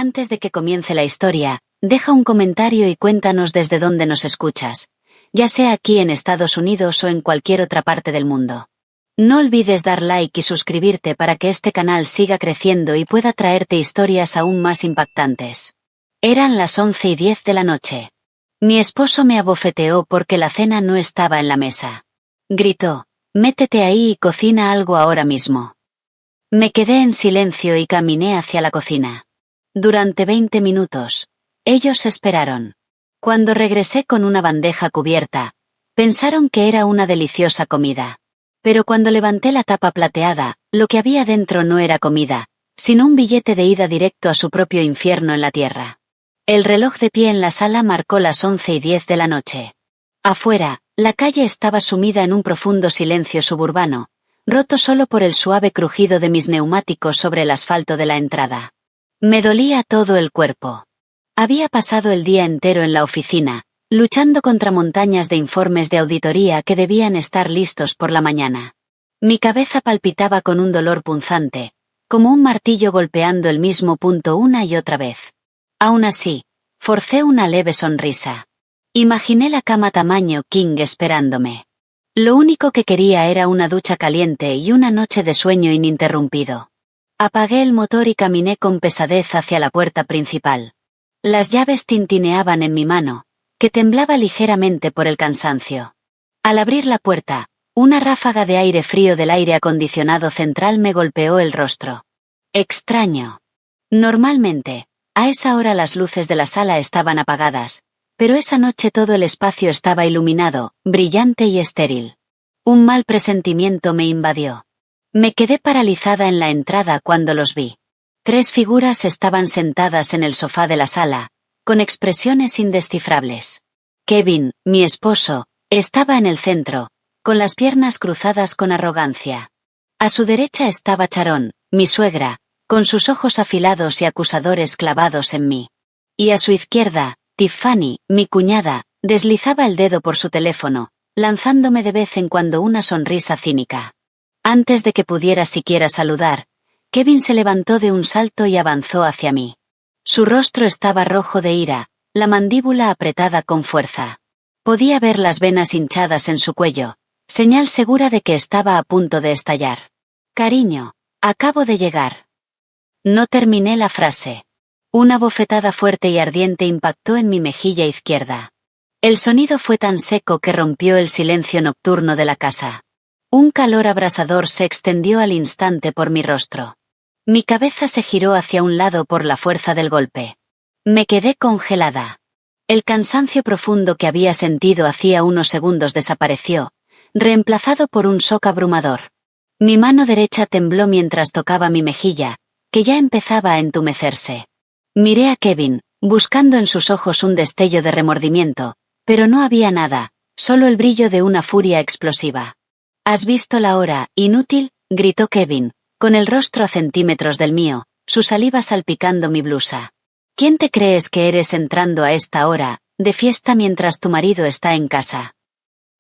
Antes de que comience la historia, deja un comentario y cuéntanos desde dónde nos escuchas, ya sea aquí en Estados Unidos o en cualquier otra parte del mundo. No olvides dar like y suscribirte para que este canal siga creciendo y pueda traerte historias aún más impactantes. Eran las 11:10 de la noche. Mi esposo me abofeteó porque la cena no estaba en la mesa. Gritó: «Métete ahí y cocina algo ahora mismo». Me quedé en silencio y caminé hacia la cocina. Durante 20 minutos, ellos esperaron. Cuando regresé con una bandeja cubierta, pensaron que era una deliciosa comida. Pero cuando levanté la tapa plateada, lo que había dentro no era comida, sino un billete de ida directo a su propio infierno en la tierra. El reloj de pie en la sala marcó las 11:10 de la noche. Afuera, la calle estaba sumida en un profundo silencio suburbano, roto solo por el suave crujido de mis neumáticos sobre el asfalto de la entrada. Me dolía todo el cuerpo. Había pasado el día entero en la oficina, luchando contra montañas de informes de auditoría que debían estar listos por la mañana. Mi cabeza palpitaba con un dolor punzante, como un martillo golpeando el mismo punto una y otra vez. Aún así, forcé una leve sonrisa. Imaginé la cama tamaño king esperándome. Lo único que quería era una ducha caliente y una noche de sueño ininterrumpido. Apagué el motor y caminé con pesadez hacia la puerta principal. Las llaves tintineaban en mi mano, que temblaba ligeramente por el cansancio. Al abrir la puerta, una ráfaga de aire frío del aire acondicionado central me golpeó el rostro. Extraño. Normalmente, a esa hora las luces de la sala estaban apagadas, pero esa noche todo el espacio estaba iluminado, brillante y estéril. Un mal presentimiento me invadió. Me quedé paralizada en la entrada cuando los vi. 3 figuras estaban sentadas en el sofá de la sala, con expresiones indescifrables. Kevin, mi esposo, estaba en el centro, con las piernas cruzadas con arrogancia. A su derecha estaba Sharon, mi suegra, con sus ojos afilados y acusadores clavados en mí. Y a su izquierda, Tiffany, mi cuñada, deslizaba el dedo por su teléfono, lanzándome de vez en cuando una sonrisa cínica. Antes de que pudiera siquiera saludar, Kevin se levantó de un salto y avanzó hacia mí. Su rostro estaba rojo de ira, la mandíbula apretada con fuerza. Podía ver las venas hinchadas en su cuello, señal segura de que estaba a punto de estallar. «Cariño, acabo de llegar». No terminé la frase. Una bofetada fuerte y ardiente impactó en mi mejilla izquierda. El sonido fue tan seco que rompió el silencio nocturno de la casa. Un calor abrasador se extendió al instante por mi rostro. Mi cabeza se giró hacia un lado por la fuerza del golpe. Me quedé congelada. El cansancio profundo que había sentido hacía unos segundos desapareció, reemplazado por un shock abrumador. Mi mano derecha tembló mientras tocaba mi mejilla, que ya empezaba a entumecerse. Miré a Kevin, buscando en sus ojos un destello de remordimiento, pero no había nada, solo el brillo de una furia explosiva. «¿Has visto la hora, inútil?», gritó Kevin, con el rostro a centímetros del mío, su saliva salpicando mi blusa. «¿Quién te crees que eres entrando a esta hora, de fiesta mientras tu marido está en casa?».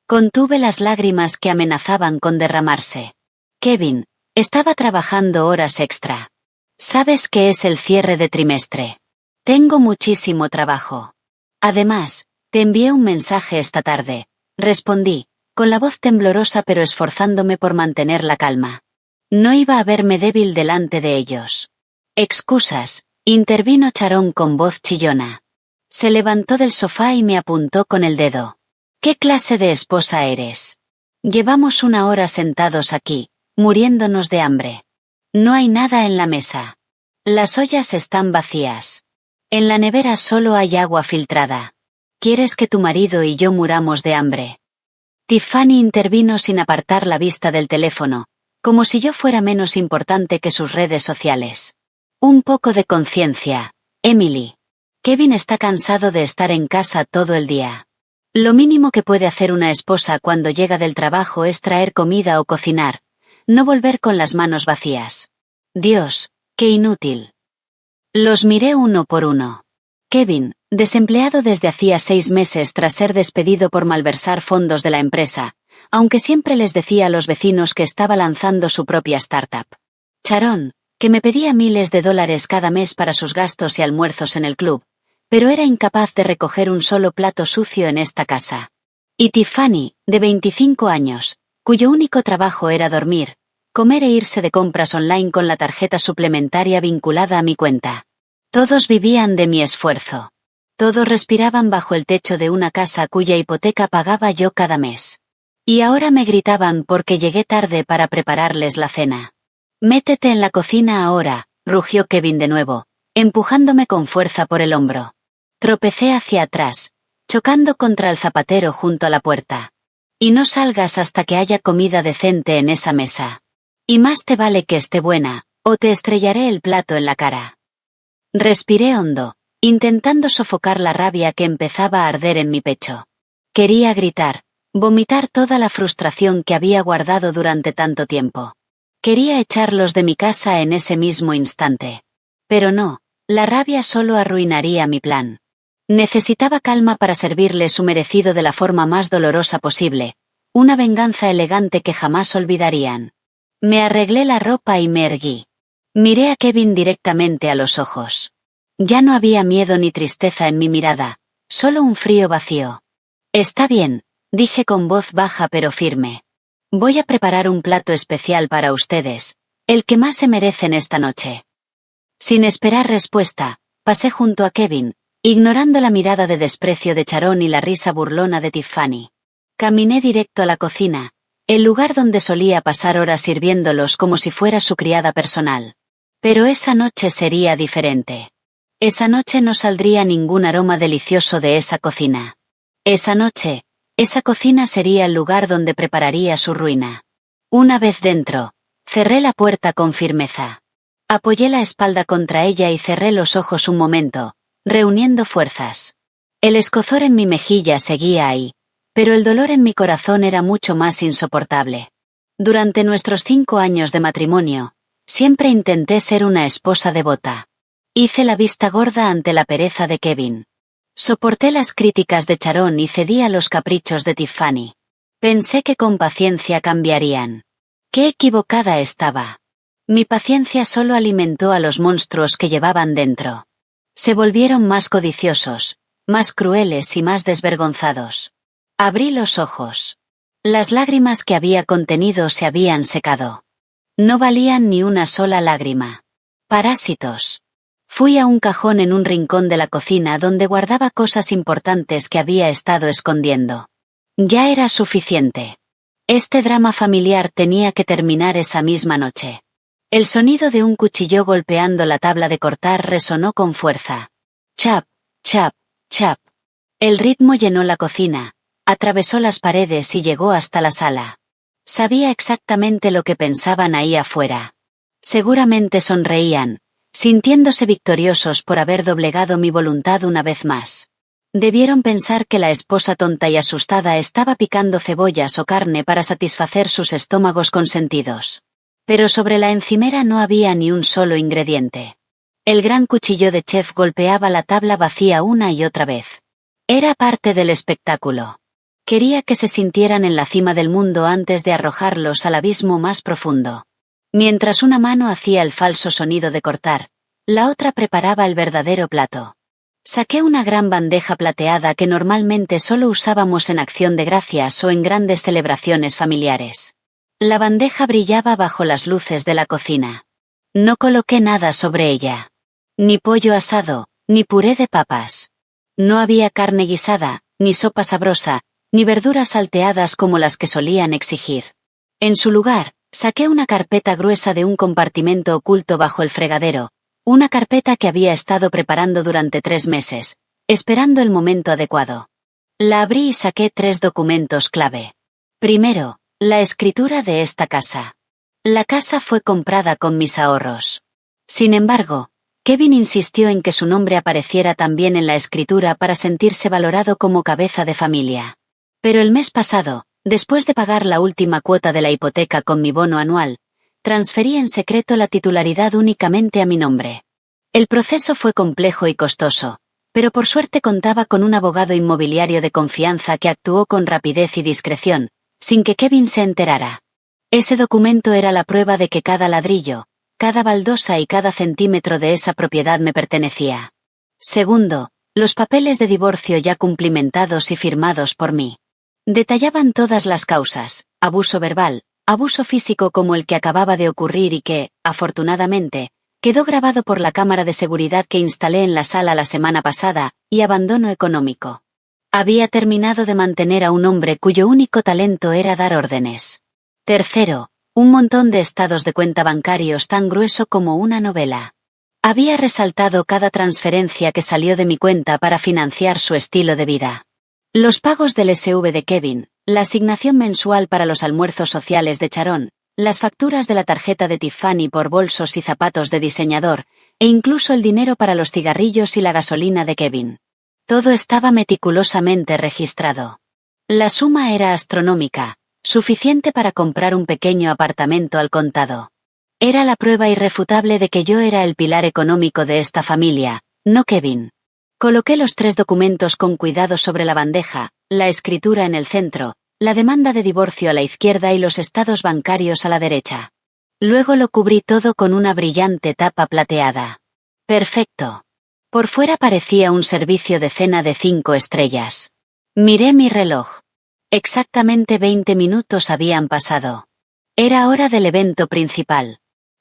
Contuve las lágrimas que amenazaban con derramarse. «Kevin, estaba trabajando horas extra. Sabes que es el cierre de trimestre. Tengo muchísimo trabajo. Además, te envié un mensaje esta tarde», respondí, con la voz temblorosa pero esforzándome por mantener la calma. No iba a verme débil delante de ellos. «Excusas», intervino Sharon con voz chillona. Se levantó del sofá y me apuntó con el dedo. «¿Qué clase de esposa eres? Llevamos 1 hora sentados aquí, muriéndonos de hambre. No hay nada en la mesa. Las ollas están vacías. En la nevera solo hay agua filtrada. ¿Quieres que tu marido y yo muramos de hambre?». Tiffany intervino sin apartar la vista del teléfono, como si yo fuera menos importante que sus redes sociales. «Un poco de conciencia, Emily. Kevin está cansado de estar en casa todo el día. Lo mínimo que puede hacer una esposa cuando llega del trabajo es traer comida o cocinar, no volver con las manos vacías. Dios, qué inútil». Los miré uno por uno. Kevin, desempleado desde hacía 6 meses tras ser despedido por malversar fondos de la empresa, aunque siempre les decía a los vecinos que estaba lanzando su propia startup. Sharon, que me pedía miles de dólares cada mes para sus gastos y almuerzos en el club, pero era incapaz de recoger un solo plato sucio en esta casa. Y Tiffany, de 25 años, cuyo único trabajo era dormir, comer e irse de compras online con la tarjeta suplementaria vinculada a mi cuenta. Todos vivían de mi esfuerzo. Todos respiraban bajo el techo de una casa cuya hipoteca pagaba yo cada mes. Y ahora me gritaban porque llegué tarde para prepararles la cena. «Métete en la cocina ahora», rugió Kevin de nuevo, empujándome con fuerza por el hombro. Tropecé hacia atrás, chocando contra el zapatero junto a la puerta. «Y no salgas hasta que haya comida decente en esa mesa. Y más te vale que esté buena, o te estrellaré el plato en la cara». Respiré hondo, intentando sofocar la rabia que empezaba a arder en mi pecho. Quería gritar, vomitar toda la frustración que había guardado durante tanto tiempo. Quería echarlos de mi casa en ese mismo instante. Pero no, la rabia solo arruinaría mi plan. Necesitaba calma para servirle su merecido de la forma más dolorosa posible, una venganza elegante que jamás olvidarían. Me arreglé la ropa y me erguí. Miré a Kevin directamente a los ojos. Ya no había miedo ni tristeza en mi mirada, solo un frío vacío. «Está bien», dije con voz baja pero firme. «Voy a preparar un plato especial para ustedes, el que más se merecen esta noche». Sin esperar respuesta, pasé junto a Kevin, ignorando la mirada de desprecio de Sharon y la risa burlona de Tiffany. Caminé directo a la cocina, el lugar donde solía pasar horas sirviéndolos como si fuera su criada personal. Pero esa noche sería diferente. Esa noche no saldría ningún aroma delicioso de esa cocina. Esa noche, esa cocina sería el lugar donde prepararía su ruina. Una vez dentro, cerré la puerta con firmeza. Apoyé la espalda contra ella y cerré los ojos un momento, reuniendo fuerzas. El escozor en mi mejilla seguía ahí, pero el dolor en mi corazón era mucho más insoportable. Durante nuestros 5 años de matrimonio, siempre intenté ser una esposa devota. Hice la vista gorda ante la pereza de Kevin. Soporté las críticas de Sharon y cedí a los caprichos de Tiffany. Pensé que con paciencia cambiarían. ¡Qué equivocada estaba! Mi paciencia solo alimentó a los monstruos que llevaban dentro. Se volvieron más codiciosos, más crueles y más desvergonzados. Abrí los ojos. Las lágrimas que había contenido se habían secado. No valían ni una sola lágrima. Parásitos. Fui a un cajón en un rincón de la cocina donde guardaba cosas importantes que había estado escondiendo. Ya era suficiente. Este drama familiar tenía que terminar esa misma noche. El sonido de un cuchillo golpeando la tabla de cortar resonó con fuerza. Chap, chap, chap. El ritmo llenó la cocina, atravesó las paredes y llegó hasta la sala. Sabía exactamente lo que pensaban ahí afuera. Seguramente sonreían, sintiéndose victoriosos por haber doblegado mi voluntad una vez más. Debieron pensar que la esposa tonta y asustada estaba picando cebollas o carne para satisfacer sus estómagos consentidos. Pero sobre la encimera no había ni un solo ingrediente. El gran cuchillo de chef golpeaba la tabla vacía una y otra vez. Era parte del espectáculo. Quería que se sintieran en la cima del mundo antes de arrojarlos al abismo más profundo. Mientras una mano hacía el falso sonido de cortar, la otra preparaba el verdadero plato. Saqué una gran bandeja plateada que normalmente solo usábamos en acción de gracias o en grandes celebraciones familiares. La bandeja brillaba bajo las luces de la cocina. No coloqué nada sobre ella. Ni pollo asado, ni puré de papas. No había carne guisada, ni sopa sabrosa, ni verduras salteadas como las que solían exigir. En su lugar, saqué una carpeta gruesa de un compartimento oculto bajo el fregadero, una carpeta que había estado preparando durante 3 meses, esperando el momento adecuado. La abrí y saqué 3 documentos clave. Primero, la escritura de esta casa. La casa fue comprada con mis ahorros. Sin embargo, Kevin insistió en que su nombre apareciera también en la escritura para sentirse valorado como cabeza de familia. Pero el mes pasado, después de pagar la última cuota de la hipoteca con mi bono anual, transferí en secreto la titularidad únicamente a mi nombre. El proceso fue complejo y costoso, pero por suerte contaba con un abogado inmobiliario de confianza que actuó con rapidez y discreción, sin que Kevin se enterara. Ese documento era la prueba de que cada ladrillo, cada baldosa y cada centímetro de esa propiedad me pertenecía. Segundo, los papeles de divorcio ya cumplimentados y firmados por mí. Detallaban todas las causas: abuso verbal, abuso físico como el que acababa de ocurrir y que, afortunadamente, quedó grabado por la cámara de seguridad que instalé en la sala la semana pasada, y abandono económico. Había terminado de mantener a un hombre cuyo único talento era dar órdenes. Tercero, un montón de estados de cuenta bancarios tan grueso como una novela. Había resaltado cada transferencia que salió de mi cuenta para financiar su estilo de vida. Los pagos del SV de Kevin, la asignación mensual para los almuerzos sociales de Sharon, las facturas de la tarjeta de Tiffany por bolsos y zapatos de diseñador, e incluso el dinero para los cigarrillos y la gasolina de Kevin. Todo estaba meticulosamente registrado. La suma era astronómica, suficiente para comprar un pequeño apartamento al contado. Era la prueba irrefutable de que yo era el pilar económico de esta familia, no Kevin. Coloqué los 3 documentos con cuidado sobre la bandeja, la escritura en el centro, la demanda de divorcio a la izquierda y los estados bancarios a la derecha. Luego lo cubrí todo con una brillante tapa plateada. Perfecto. Por fuera parecía un servicio de cena de 5 estrellas. Miré mi reloj. Exactamente 20 minutos habían pasado. Era hora del evento principal.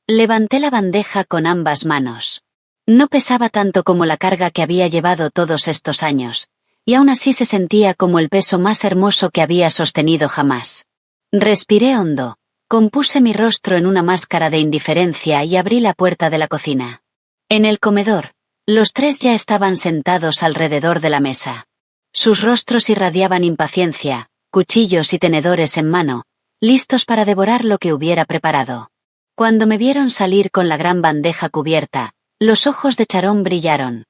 Levanté la bandeja con ambas manos. No pesaba tanto como la carga que había llevado todos estos años, y aún así se sentía como el peso más hermoso que había sostenido jamás. Respiré hondo, compuse mi rostro en una máscara de indiferencia y abrí la puerta de la cocina. En el comedor, los 3 ya estaban sentados alrededor de la mesa. Sus rostros irradiaban impaciencia, cuchillos y tenedores en mano, listos para devorar lo que hubiera preparado. Cuando me vieron salir con la gran bandeja cubierta, los ojos de Sharon brillaron.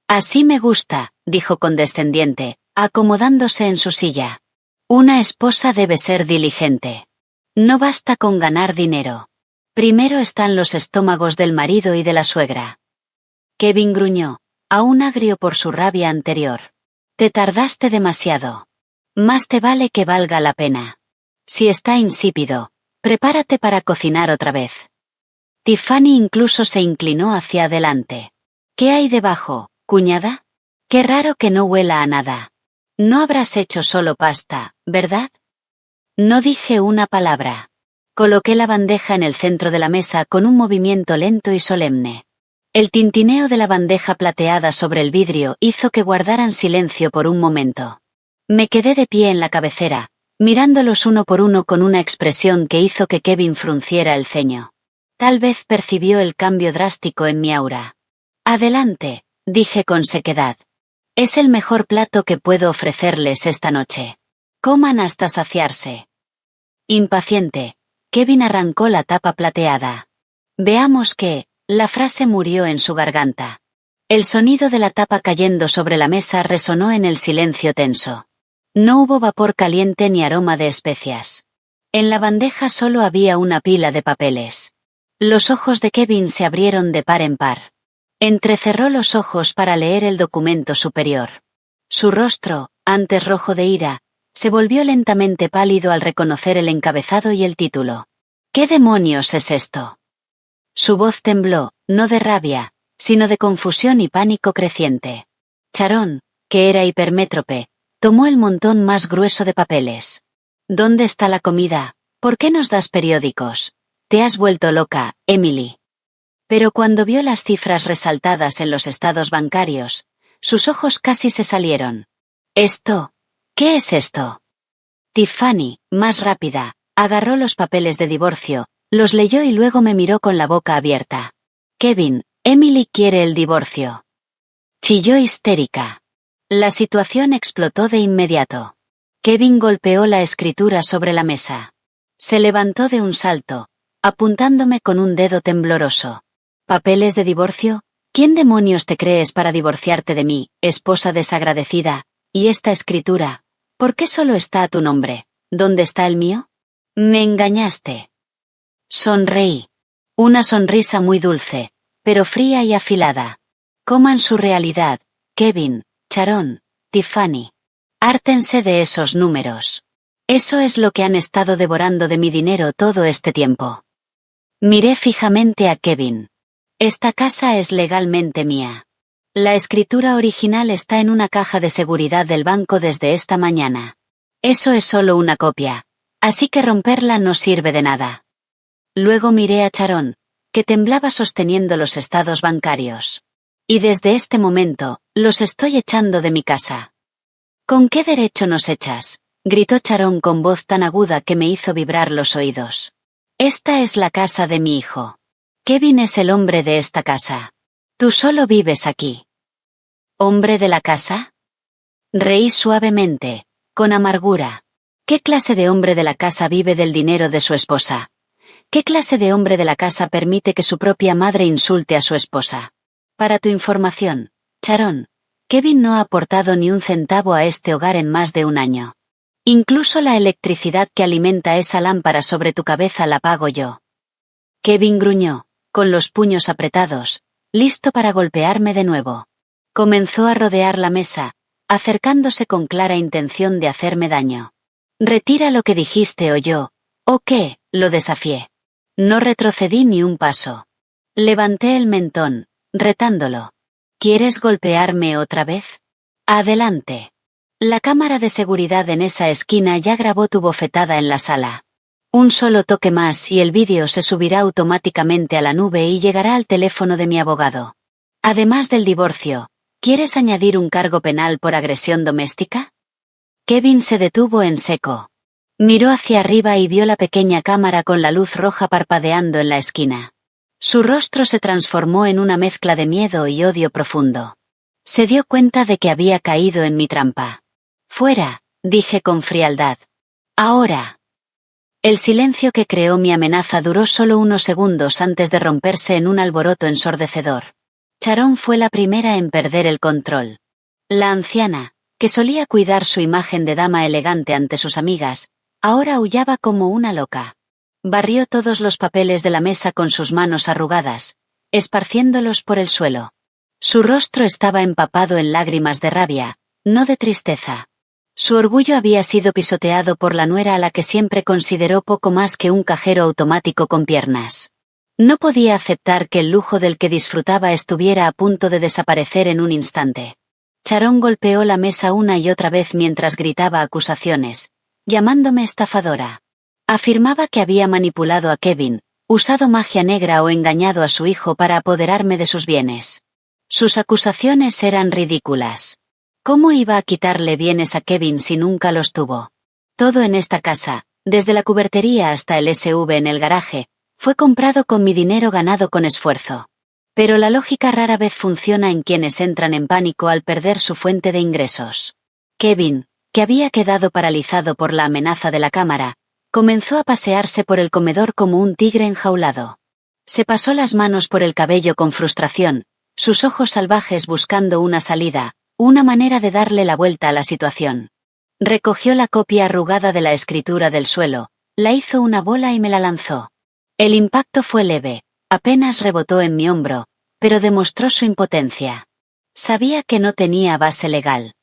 «Así me gusta», dijo condescendiente, acomodándose en su silla. «Una esposa debe ser diligente. No basta con ganar dinero. Primero están los estómagos del marido y de la suegra». Kevin gruñó, aún agrio por su rabia anterior. «Te tardaste demasiado. Más te vale que valga la pena. Si está insípido, prepárate para cocinar otra vez». Tiffany incluso se inclinó hacia adelante. «¿Qué hay debajo, cuñada? Qué raro que no huela a nada. No habrás hecho solo pasta, ¿verdad?» No dije una palabra. Coloqué la bandeja en el centro de la mesa con un movimiento lento y solemne. El tintineo de la bandeja plateada sobre el vidrio hizo que guardaran silencio por un momento. Me quedé de pie en la cabecera, mirándolos uno por uno con una expresión que hizo que Kevin frunciera el ceño. Tal vez percibió el cambio drástico en mi aura. «Adelante», dije con sequedad. «Es el mejor plato que puedo ofrecerles esta noche. Coman hasta saciarse». Impaciente, Kevin arrancó la tapa plateada. «Veamos qué», la frase murió en su garganta. El sonido de la tapa cayendo sobre la mesa resonó en el silencio tenso. No hubo vapor caliente ni aroma de especias. En la bandeja solo había una pila de papeles. Los ojos de Kevin se abrieron de par en par. Entrecerró los ojos para leer el documento superior. Su rostro, antes rojo de ira, se volvió lentamente pálido al reconocer el encabezado y el título. «¿Qué demonios es esto?» Su voz tembló, no de rabia, sino de confusión y pánico creciente. Sharon, que era hipermétrope, tomó el montón más grueso de papeles. «¿Dónde está la comida? ¿Por qué nos das periódicos? Te has vuelto loca, Emily». Pero cuando vio las cifras resaltadas en los estados bancarios, sus ojos casi se salieron. «¿Esto? ¿Qué es esto?» Tiffany, más rápida, agarró los papeles de divorcio, los leyó y luego me miró con la boca abierta. «Kevin, Emily quiere el divorcio». Chilló histérica. La situación explotó de inmediato. Kevin golpeó la escritura sobre la mesa. Se levantó de un salto, apuntándome con un dedo tembloroso. «¿Papeles de divorcio? ¿Quién demonios te crees para divorciarte de mí, esposa desagradecida? Y esta escritura, ¿por qué solo está a tu nombre? ¿Dónde está el mío?» «Me engañaste». Sonreí. Una sonrisa muy dulce, pero fría y afilada. «Coman su realidad, Kevin, Sharon, Tiffany. Hártense de esos números. Eso es lo que han estado devorando de mi dinero todo este tiempo». Miré fijamente a Kevin. Esta casa es legalmente mía. La escritura original está en una caja de seguridad del banco desde esta mañana. Eso es solo una copia, así que romperla no sirve de nada. Luego miré a Sharon, que temblaba sosteniendo los estados bancarios. Y desde este momento, los estoy echando de mi casa. ¿Con qué derecho nos echas?, gritó Sharon con voz tan aguda que me hizo vibrar los oídos. Esta es la casa de mi hijo. Kevin es el hombre de esta casa. Tú solo vives aquí. ¿Hombre de la casa? Reí suavemente, con amargura. ¿Qué clase de hombre de la casa vive del dinero de su esposa? ¿Qué clase de hombre de la casa permite que su propia madre insulte a su esposa? Para tu información, Sharon, Kevin no ha aportado ni un centavo a este hogar en más de un año. Incluso la electricidad que alimenta esa lámpara sobre tu cabeza la pago yo. Kevin gruñó, con los puños apretados, listo para golpearme de nuevo. Comenzó a rodear la mesa, acercándose con clara intención de hacerme daño. Retira lo que dijiste o yo, ¿o qué?, lo desafié. No retrocedí ni un paso. Levanté el mentón, retándolo. ¿Quieres golpearme otra vez? Adelante. La cámara de seguridad en esa esquina ya grabó tu bofetada en la sala. Un solo toque más y el vídeo se subirá automáticamente a la nube y llegará al teléfono de mi abogado. Además del divorcio, ¿quieres añadir un cargo penal por agresión doméstica? Kevin se detuvo en seco. Miró hacia arriba y vio la pequeña cámara con la luz roja parpadeando en la esquina. Su rostro se transformó en una mezcla de miedo y odio profundo. Se dio cuenta de que había caído en mi trampa. Fuera, dije con frialdad. Ahora. El silencio que creó mi amenaza duró solo unos segundos antes de romperse en un alboroto ensordecedor. Sharon fue la primera en perder el control. La anciana, que solía cuidar su imagen de dama elegante ante sus amigas, ahora aullaba como una loca. Barrió todos los papeles de la mesa con sus manos arrugadas, esparciéndolos por el suelo. Su rostro estaba empapado en lágrimas de rabia, no de tristeza. Su orgullo había sido pisoteado por la nuera a la que siempre consideró poco más que un cajero automático con piernas. No podía aceptar que el lujo del que disfrutaba estuviera a punto de desaparecer en un instante. Sharon golpeó la mesa una y otra vez mientras gritaba acusaciones, llamándome estafadora. Afirmaba que había manipulado a Kevin, usado magia negra o engañado a su hijo para apoderarme de sus bienes. Sus acusaciones eran ridículas. ¿Cómo iba a quitarle bienes a Kevin si nunca los tuvo? Todo en esta casa, desde la cubertería hasta el SV en el garaje, fue comprado con mi dinero ganado con esfuerzo. Pero la lógica rara vez funciona en quienes entran en pánico al perder su fuente de ingresos. Kevin, que había quedado paralizado por la amenaza de la cámara, comenzó a pasearse por el comedor como un tigre enjaulado. Se pasó las manos por el cabello con frustración, sus ojos salvajes buscando una salida, una manera de darle la vuelta a la situación. Recogió la copia arrugada de la escritura del suelo, la hizo una bola y me la lanzó. El impacto fue leve, apenas rebotó en mi hombro, pero demostró su impotencia. Sabía que no tenía base legal.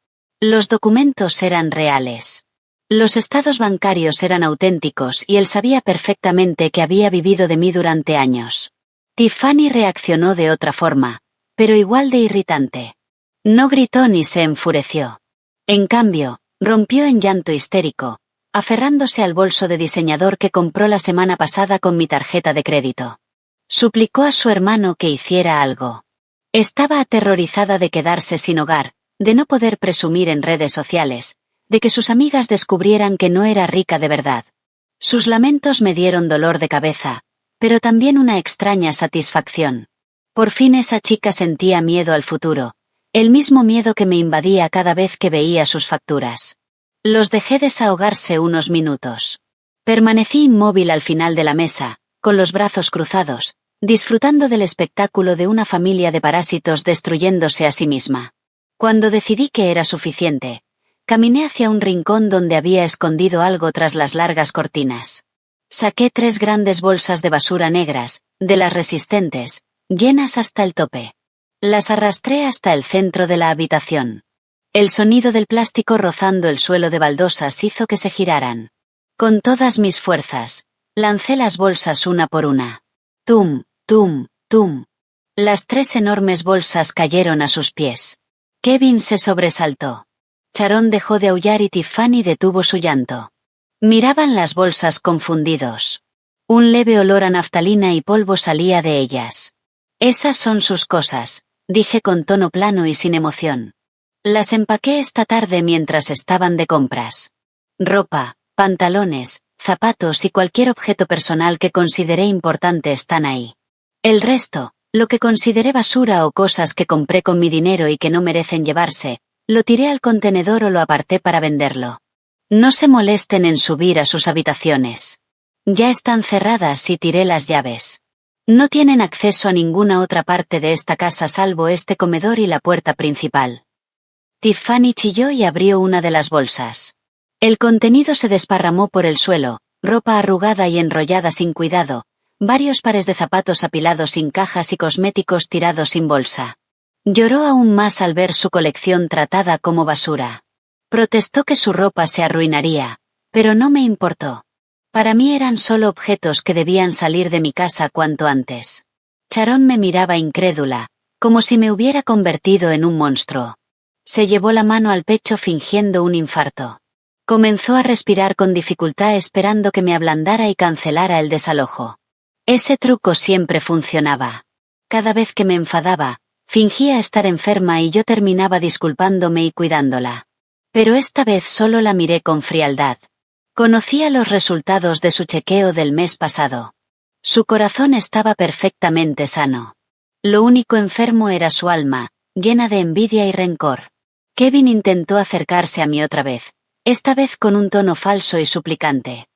Los documentos eran reales. Los estados bancarios eran auténticos y él sabía perfectamente que había vivido de mí durante años. Tiffany reaccionó de otra forma, pero igual de irritante. No gritó ni se enfureció. En cambio, rompió en llanto histérico, aferrándose al bolso de diseñador que compró la semana pasada con mi tarjeta de crédito. Suplicó a su hermano que hiciera algo. Estaba aterrorizada de quedarse sin hogar, de no poder presumir en redes sociales, de que sus amigas descubrieran que no era rica de verdad. Sus lamentos me dieron dolor de cabeza, pero también una extraña satisfacción. Por fin esa chica sentía miedo al futuro. El mismo miedo que me invadía cada vez que veía sus facturas. Los dejé desahogarse unos minutos. Permanecí inmóvil al final de la mesa, con los brazos cruzados, disfrutando del espectáculo de una familia de parásitos destruyéndose a sí misma. Cuando decidí que era suficiente, caminé hacia un rincón donde había escondido algo tras las largas cortinas. Saqué 3 grandes bolsas de basura negras, de las resistentes, llenas hasta el tope. Las arrastré hasta el centro de la habitación. El sonido del plástico rozando el suelo de baldosas hizo que se giraran. Con todas mis fuerzas, lancé las bolsas una por una. Tum, tum, tum. Las 3 enormes bolsas cayeron a sus pies. Kevin se sobresaltó. Sharon dejó de aullar y Tiffany detuvo su llanto. Miraban las bolsas confundidos. Un leve olor a naftalina y polvo salía de ellas. Esas son sus cosas, dije con tono plano y sin emoción. Las empaqué esta tarde mientras estaban de compras. Ropa, pantalones, zapatos y cualquier objeto personal que consideré importante están ahí. El resto, lo que consideré basura o cosas que compré con mi dinero y que no merecen llevarse, lo tiré al contenedor o lo aparté para venderlo. No se molesten en subir a sus habitaciones. Ya están cerradas y tiré las llaves. No tienen acceso a ninguna otra parte de esta casa salvo este comedor y la puerta principal. Tiffany chilló y abrió una de las bolsas. El contenido se desparramó por el suelo, ropa arrugada y enrollada sin cuidado, varios pares de zapatos apilados sin cajas y cosméticos tirados sin bolsa. Lloró aún más al ver su colección tratada como basura. Protestó que su ropa se arruinaría, pero no me importó. Para mí eran solo objetos que debían salir de mi casa cuanto antes. Sharon me miraba incrédula, como si me hubiera convertido en un monstruo. Se llevó la mano al pecho fingiendo un infarto. Comenzó a respirar con dificultad esperando que me ablandara y cancelara el desalojo. Ese truco siempre funcionaba. Cada vez que me enfadaba, fingía estar enferma y yo terminaba disculpándome y cuidándola. Pero esta vez solo la miré con frialdad. Conocía los resultados de su chequeo del mes pasado. Su corazón estaba perfectamente sano. Lo único enfermo era su alma, llena de envidia y rencor. Kevin intentó acercarse a mí otra vez, esta vez con un tono falso y suplicante.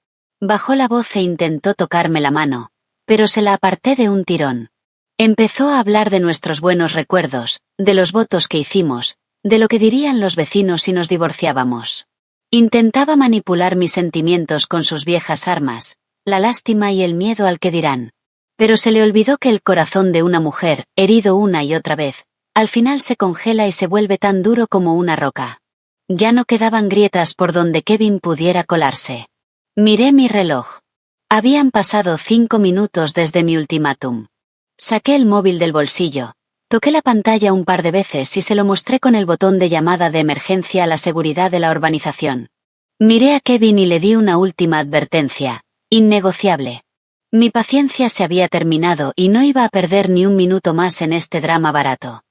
Bajó la voz e intentó tocarme la mano, pero se la aparté de un tirón. Empezó a hablar de nuestros buenos recuerdos, de los votos que hicimos, de lo que dirían los vecinos si nos divorciábamos. Intentaba manipular mis sentimientos con sus viejas armas, la lástima y el miedo al que dirán. Pero se le olvidó que el corazón de una mujer, herido una y otra vez, al final se congela y se vuelve tan duro como una roca. Ya no quedaban grietas por donde Kevin pudiera colarse. Miré mi reloj. Habían pasado 5 minutos desde mi ultimátum. Saqué el móvil del bolsillo, toqué la pantalla un par de veces y se lo mostré con el botón de llamada de emergencia a la seguridad de la urbanización. Miré a Kevin y le di una última advertencia, innegociable. Mi paciencia se había terminado y no iba a perder ni un minuto más en este drama barato.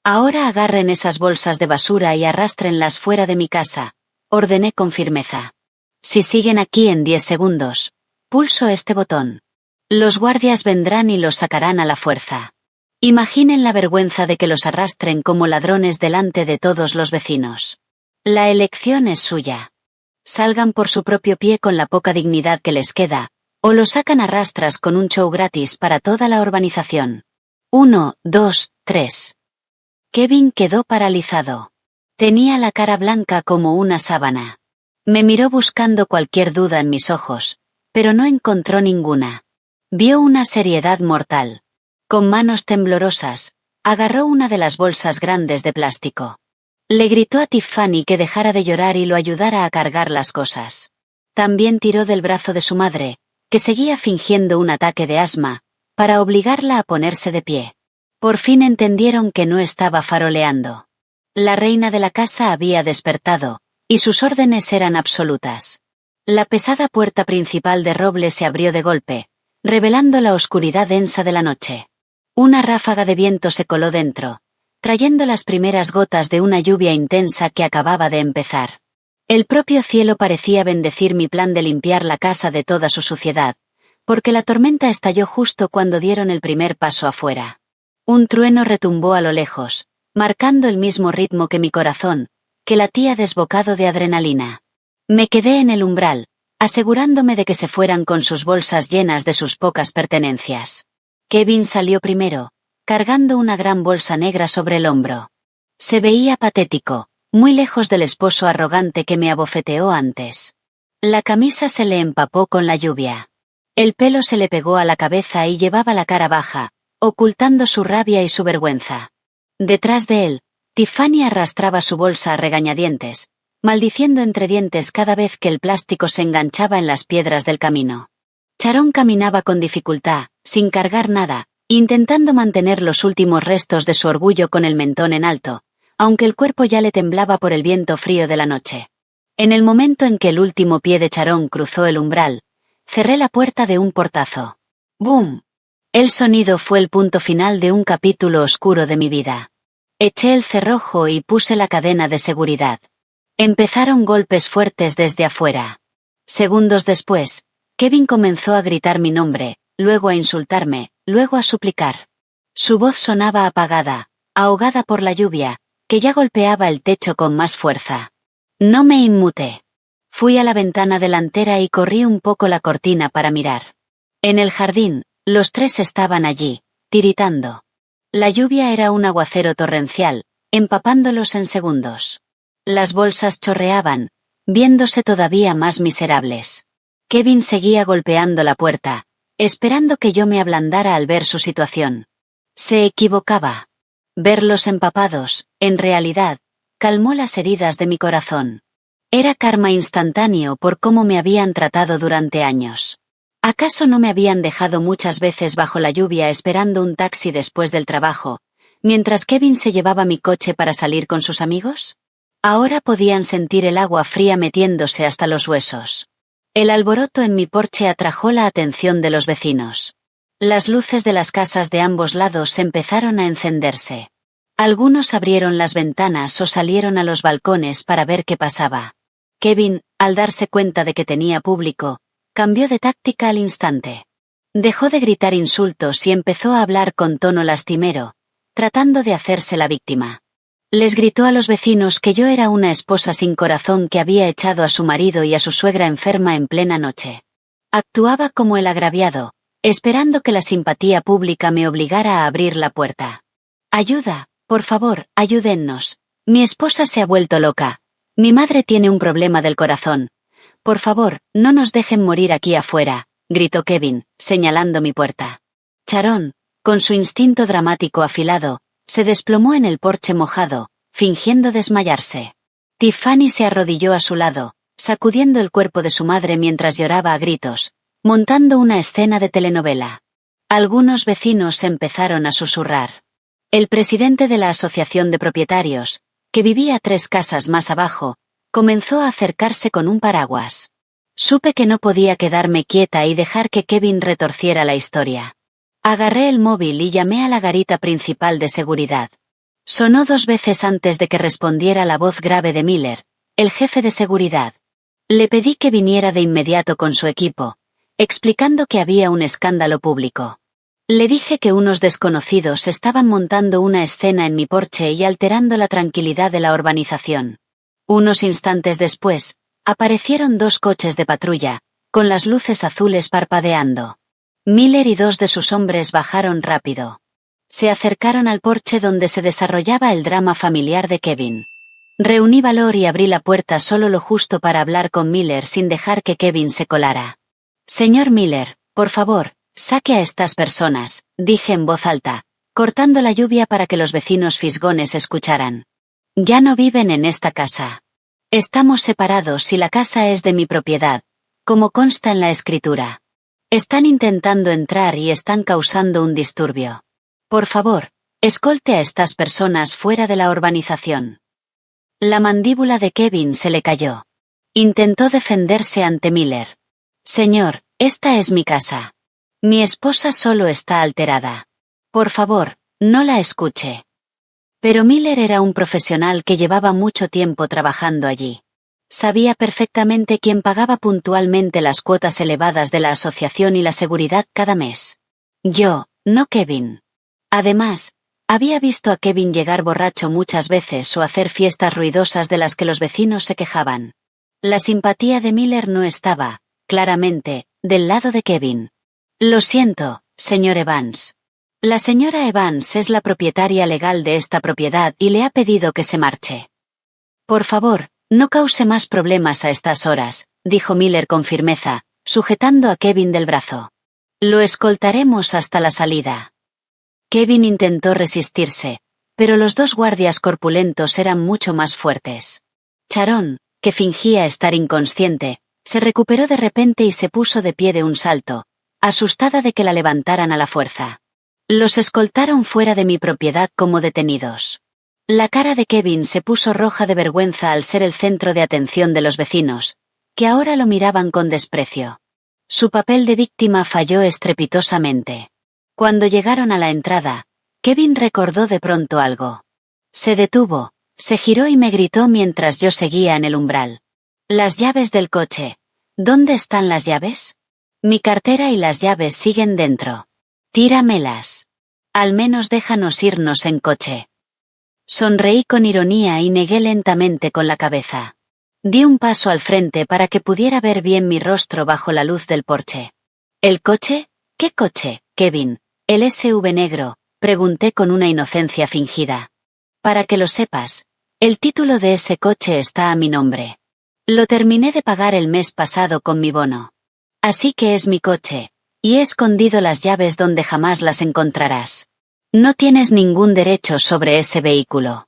Ahora agarren esas bolsas de basura y arrástrenlas fuera de mi casa, ordené con firmeza. Si siguen aquí en 10 segundos, pulso este botón. Los guardias vendrán y los sacarán a la fuerza. Imaginen la vergüenza de que los arrastren como ladrones delante de todos los vecinos. La elección es suya. Salgan por su propio pie con la poca dignidad que les queda, o lo sacan a rastras con un show gratis para toda la urbanización. 1, 2, 3. Kevin quedó paralizado. Tenía la cara blanca como una sábana. Me miró buscando cualquier duda en mis ojos, pero no encontró ninguna. Vio una seriedad mortal. Con manos temblorosas, agarró una de las bolsas grandes de plástico. Le gritó a Tiffany que dejara de llorar y lo ayudara a cargar las cosas. También tiró del brazo de su madre, que seguía fingiendo un ataque de asma, para obligarla a ponerse de pie. Por fin entendieron que no estaba faroleando. La reina de la casa había despertado, y sus órdenes eran absolutas. La pesada puerta principal de roble se abrió de golpe, revelando la oscuridad densa de la noche. Una ráfaga de viento se coló dentro, trayendo las primeras gotas de una lluvia intensa que acababa de empezar. El propio cielo parecía bendecir mi plan de limpiar la casa de toda su suciedad, porque la tormenta estalló justo cuando dieron el primer paso afuera. Un trueno retumbó a lo lejos, marcando el mismo ritmo que mi corazón, que latía desbocado de adrenalina. Me quedé en el umbral, asegurándome de que se fueran con sus bolsas llenas de sus pocas pertenencias. Kevin salió primero, cargando una gran bolsa negra sobre el hombro. Se veía patético, muy lejos del esposo arrogante que me abofeteó antes. La camisa se le empapó con la lluvia. El pelo se le pegó a la cabeza y llevaba la cara baja, ocultando su rabia y su vergüenza. Detrás de él, Tiffany arrastraba su bolsa a regañadientes, maldiciendo entre dientes cada vez que el plástico se enganchaba en las piedras del camino. Sharon caminaba con dificultad, sin cargar nada, intentando mantener los últimos restos de su orgullo con el mentón en alto, aunque el cuerpo ya le temblaba por el viento frío de la noche. En el momento en que el último pie de Sharon cruzó el umbral, cerré la puerta de un portazo. ¡Bum! El sonido fue el punto final de un capítulo oscuro de mi vida. Eché el cerrojo y puse la cadena de seguridad. Empezaron golpes fuertes desde afuera. Segundos después, Kevin comenzó a gritar mi nombre, luego a insultarme, luego a suplicar. Su voz sonaba apagada, ahogada por la lluvia, que ya golpeaba el techo con más fuerza. No me inmuté. Fui a la ventana delantera y corrí un poco la cortina para mirar. En el jardín, los tres estaban allí, tiritando. La lluvia era un aguacero torrencial, empapándolos en segundos. Las bolsas chorreaban, viéndose todavía más miserables. Kevin seguía golpeando la puerta, esperando que yo me ablandara al ver su situación. Se equivocaba. Verlos empapados, en realidad, calmó las heridas de mi corazón. Era karma instantáneo por cómo me habían tratado durante años. ¿Acaso no me habían dejado muchas veces bajo la lluvia esperando un taxi después del trabajo, mientras Kevin se llevaba mi coche para salir con sus amigos? Ahora podían sentir el agua fría metiéndose hasta los huesos. El alboroto en mi porche atrajo la atención de los vecinos. Las luces de las casas de ambos lados empezaron a encenderse. Algunos abrieron las ventanas o salieron a los balcones para ver qué pasaba. Kevin, al darse cuenta de que tenía público, cambió de táctica al instante. Dejó de gritar insultos y empezó a hablar con tono lastimero, tratando de hacerse la víctima. Les gritó a los vecinos que yo era una esposa sin corazón que había echado a su marido y a su suegra enferma en plena noche. Actuaba como el agraviado, esperando que la simpatía pública me obligara a abrir la puerta. «Ayuda, por favor, ayúdennos. Mi esposa se ha vuelto loca. Mi madre tiene un problema del corazón. Por favor, no nos dejen morir aquí afuera», gritó Kevin, señalando mi puerta. Sharon, con su instinto dramático afilado, se desplomó en el porche mojado, fingiendo desmayarse. Tiffany se arrodilló a su lado, sacudiendo el cuerpo de su madre mientras lloraba a gritos, montando una escena de telenovela. Algunos vecinos empezaron a susurrar. El presidente de la asociación de propietarios, que vivía 3 casas más abajo, comenzó a acercarse con un paraguas. Supe que no podía quedarme quieta y dejar que Kevin retorciera la historia. Agarré el móvil y llamé a la garita principal de seguridad. Sonó 2 veces antes de que respondiera la voz grave de Miller, el jefe de seguridad. Le pedí que viniera de inmediato con su equipo, explicando que había un escándalo público. Le dije que unos desconocidos estaban montando una escena en mi porche y alterando la tranquilidad de la urbanización. Unos instantes después, aparecieron 2 coches de patrulla, con las luces azules parpadeando. Miller y 2 de sus hombres bajaron rápido. Se acercaron al porche donde se desarrollaba el drama familiar de Kevin. Reuní valor y abrí la puerta solo lo justo para hablar con Miller sin dejar que Kevin se colara. «Señor Miller, por favor, saque a estas personas», dije en voz alta, cortando la lluvia para que los vecinos fisgones escucharan. «Ya no viven en esta casa. Estamos separados y la casa es de mi propiedad, como consta en la escritura. Están intentando entrar y están causando un disturbio. Por favor, escolte a estas personas fuera de la urbanización». La mandíbula de Kevin se le cayó. Intentó defenderse ante Miller. «Señor, esta es mi casa. Mi esposa solo está alterada. Por favor, no la escuche». Pero Miller era un profesional que llevaba mucho tiempo trabajando allí. Sabía perfectamente quién pagaba puntualmente las cuotas elevadas de la asociación y la seguridad cada mes. Yo, no Kevin. Además, había visto a Kevin llegar borracho muchas veces o hacer fiestas ruidosas de las que los vecinos se quejaban. La simpatía de Miller no estaba, claramente, del lado de Kevin. «Lo siento, señor Evans. La señora Evans es la propietaria legal de esta propiedad y le ha pedido que se marche. Por favor, no cause más problemas a estas horas», dijo Miller con firmeza, sujetando a Kevin del brazo. «Lo escoltaremos hasta la salida». Kevin intentó resistirse, pero los 2 guardias corpulentos eran mucho más fuertes. Sharon, que fingía estar inconsciente, se recuperó de repente y se puso de pie de un salto, asustada de que la levantaran a la fuerza. Los escoltaron fuera de mi propiedad como detenidos. La cara de Kevin se puso roja de vergüenza al ser el centro de atención de los vecinos, que ahora lo miraban con desprecio. Su papel de víctima falló estrepitosamente. Cuando llegaron a la entrada, Kevin recordó de pronto algo. Se detuvo, se giró y me gritó mientras yo seguía en el umbral. Las llaves del coche. ¿Dónde están las llaves? Mi cartera y las llaves siguen dentro. Tíramelas. Al menos déjanos irnos en coche. Sonreí con ironía y negué lentamente con la cabeza. Di un paso al frente para que pudiera ver bien mi rostro bajo la luz del porche. ¿El coche? ¿Qué coche, Kevin? ¿El SUV negro? Pregunté con una inocencia fingida. Para que lo sepas, el título de ese coche está a mi nombre. Lo terminé de pagar el mes pasado con mi bono. Así que es mi coche, y he escondido las llaves donde jamás las encontrarás. No tienes ningún derecho sobre ese vehículo.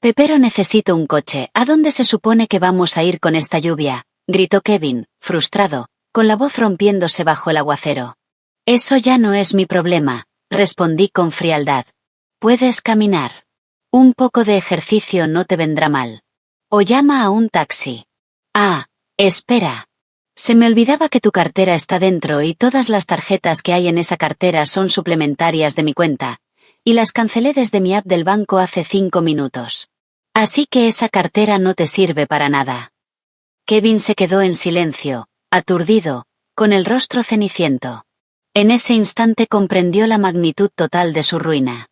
Pero necesito un coche. ¿A dónde se supone que vamos a ir con esta lluvia? Gritó Kevin, frustrado, con la voz rompiéndose bajo el aguacero. Eso ya no es mi problema, respondí con frialdad. Puedes caminar. Un poco de ejercicio no te vendrá mal. O llama a un taxi. Ah, espera. Se me olvidaba que tu cartera está dentro y todas las tarjetas que hay en esa cartera son suplementarias de mi cuenta, y las cancelé desde mi app del banco hace 5 minutos. Así que esa cartera no te sirve para nada. Kevin se quedó en silencio, aturdido, con el rostro ceniciento. En ese instante comprendió la magnitud total de su ruina.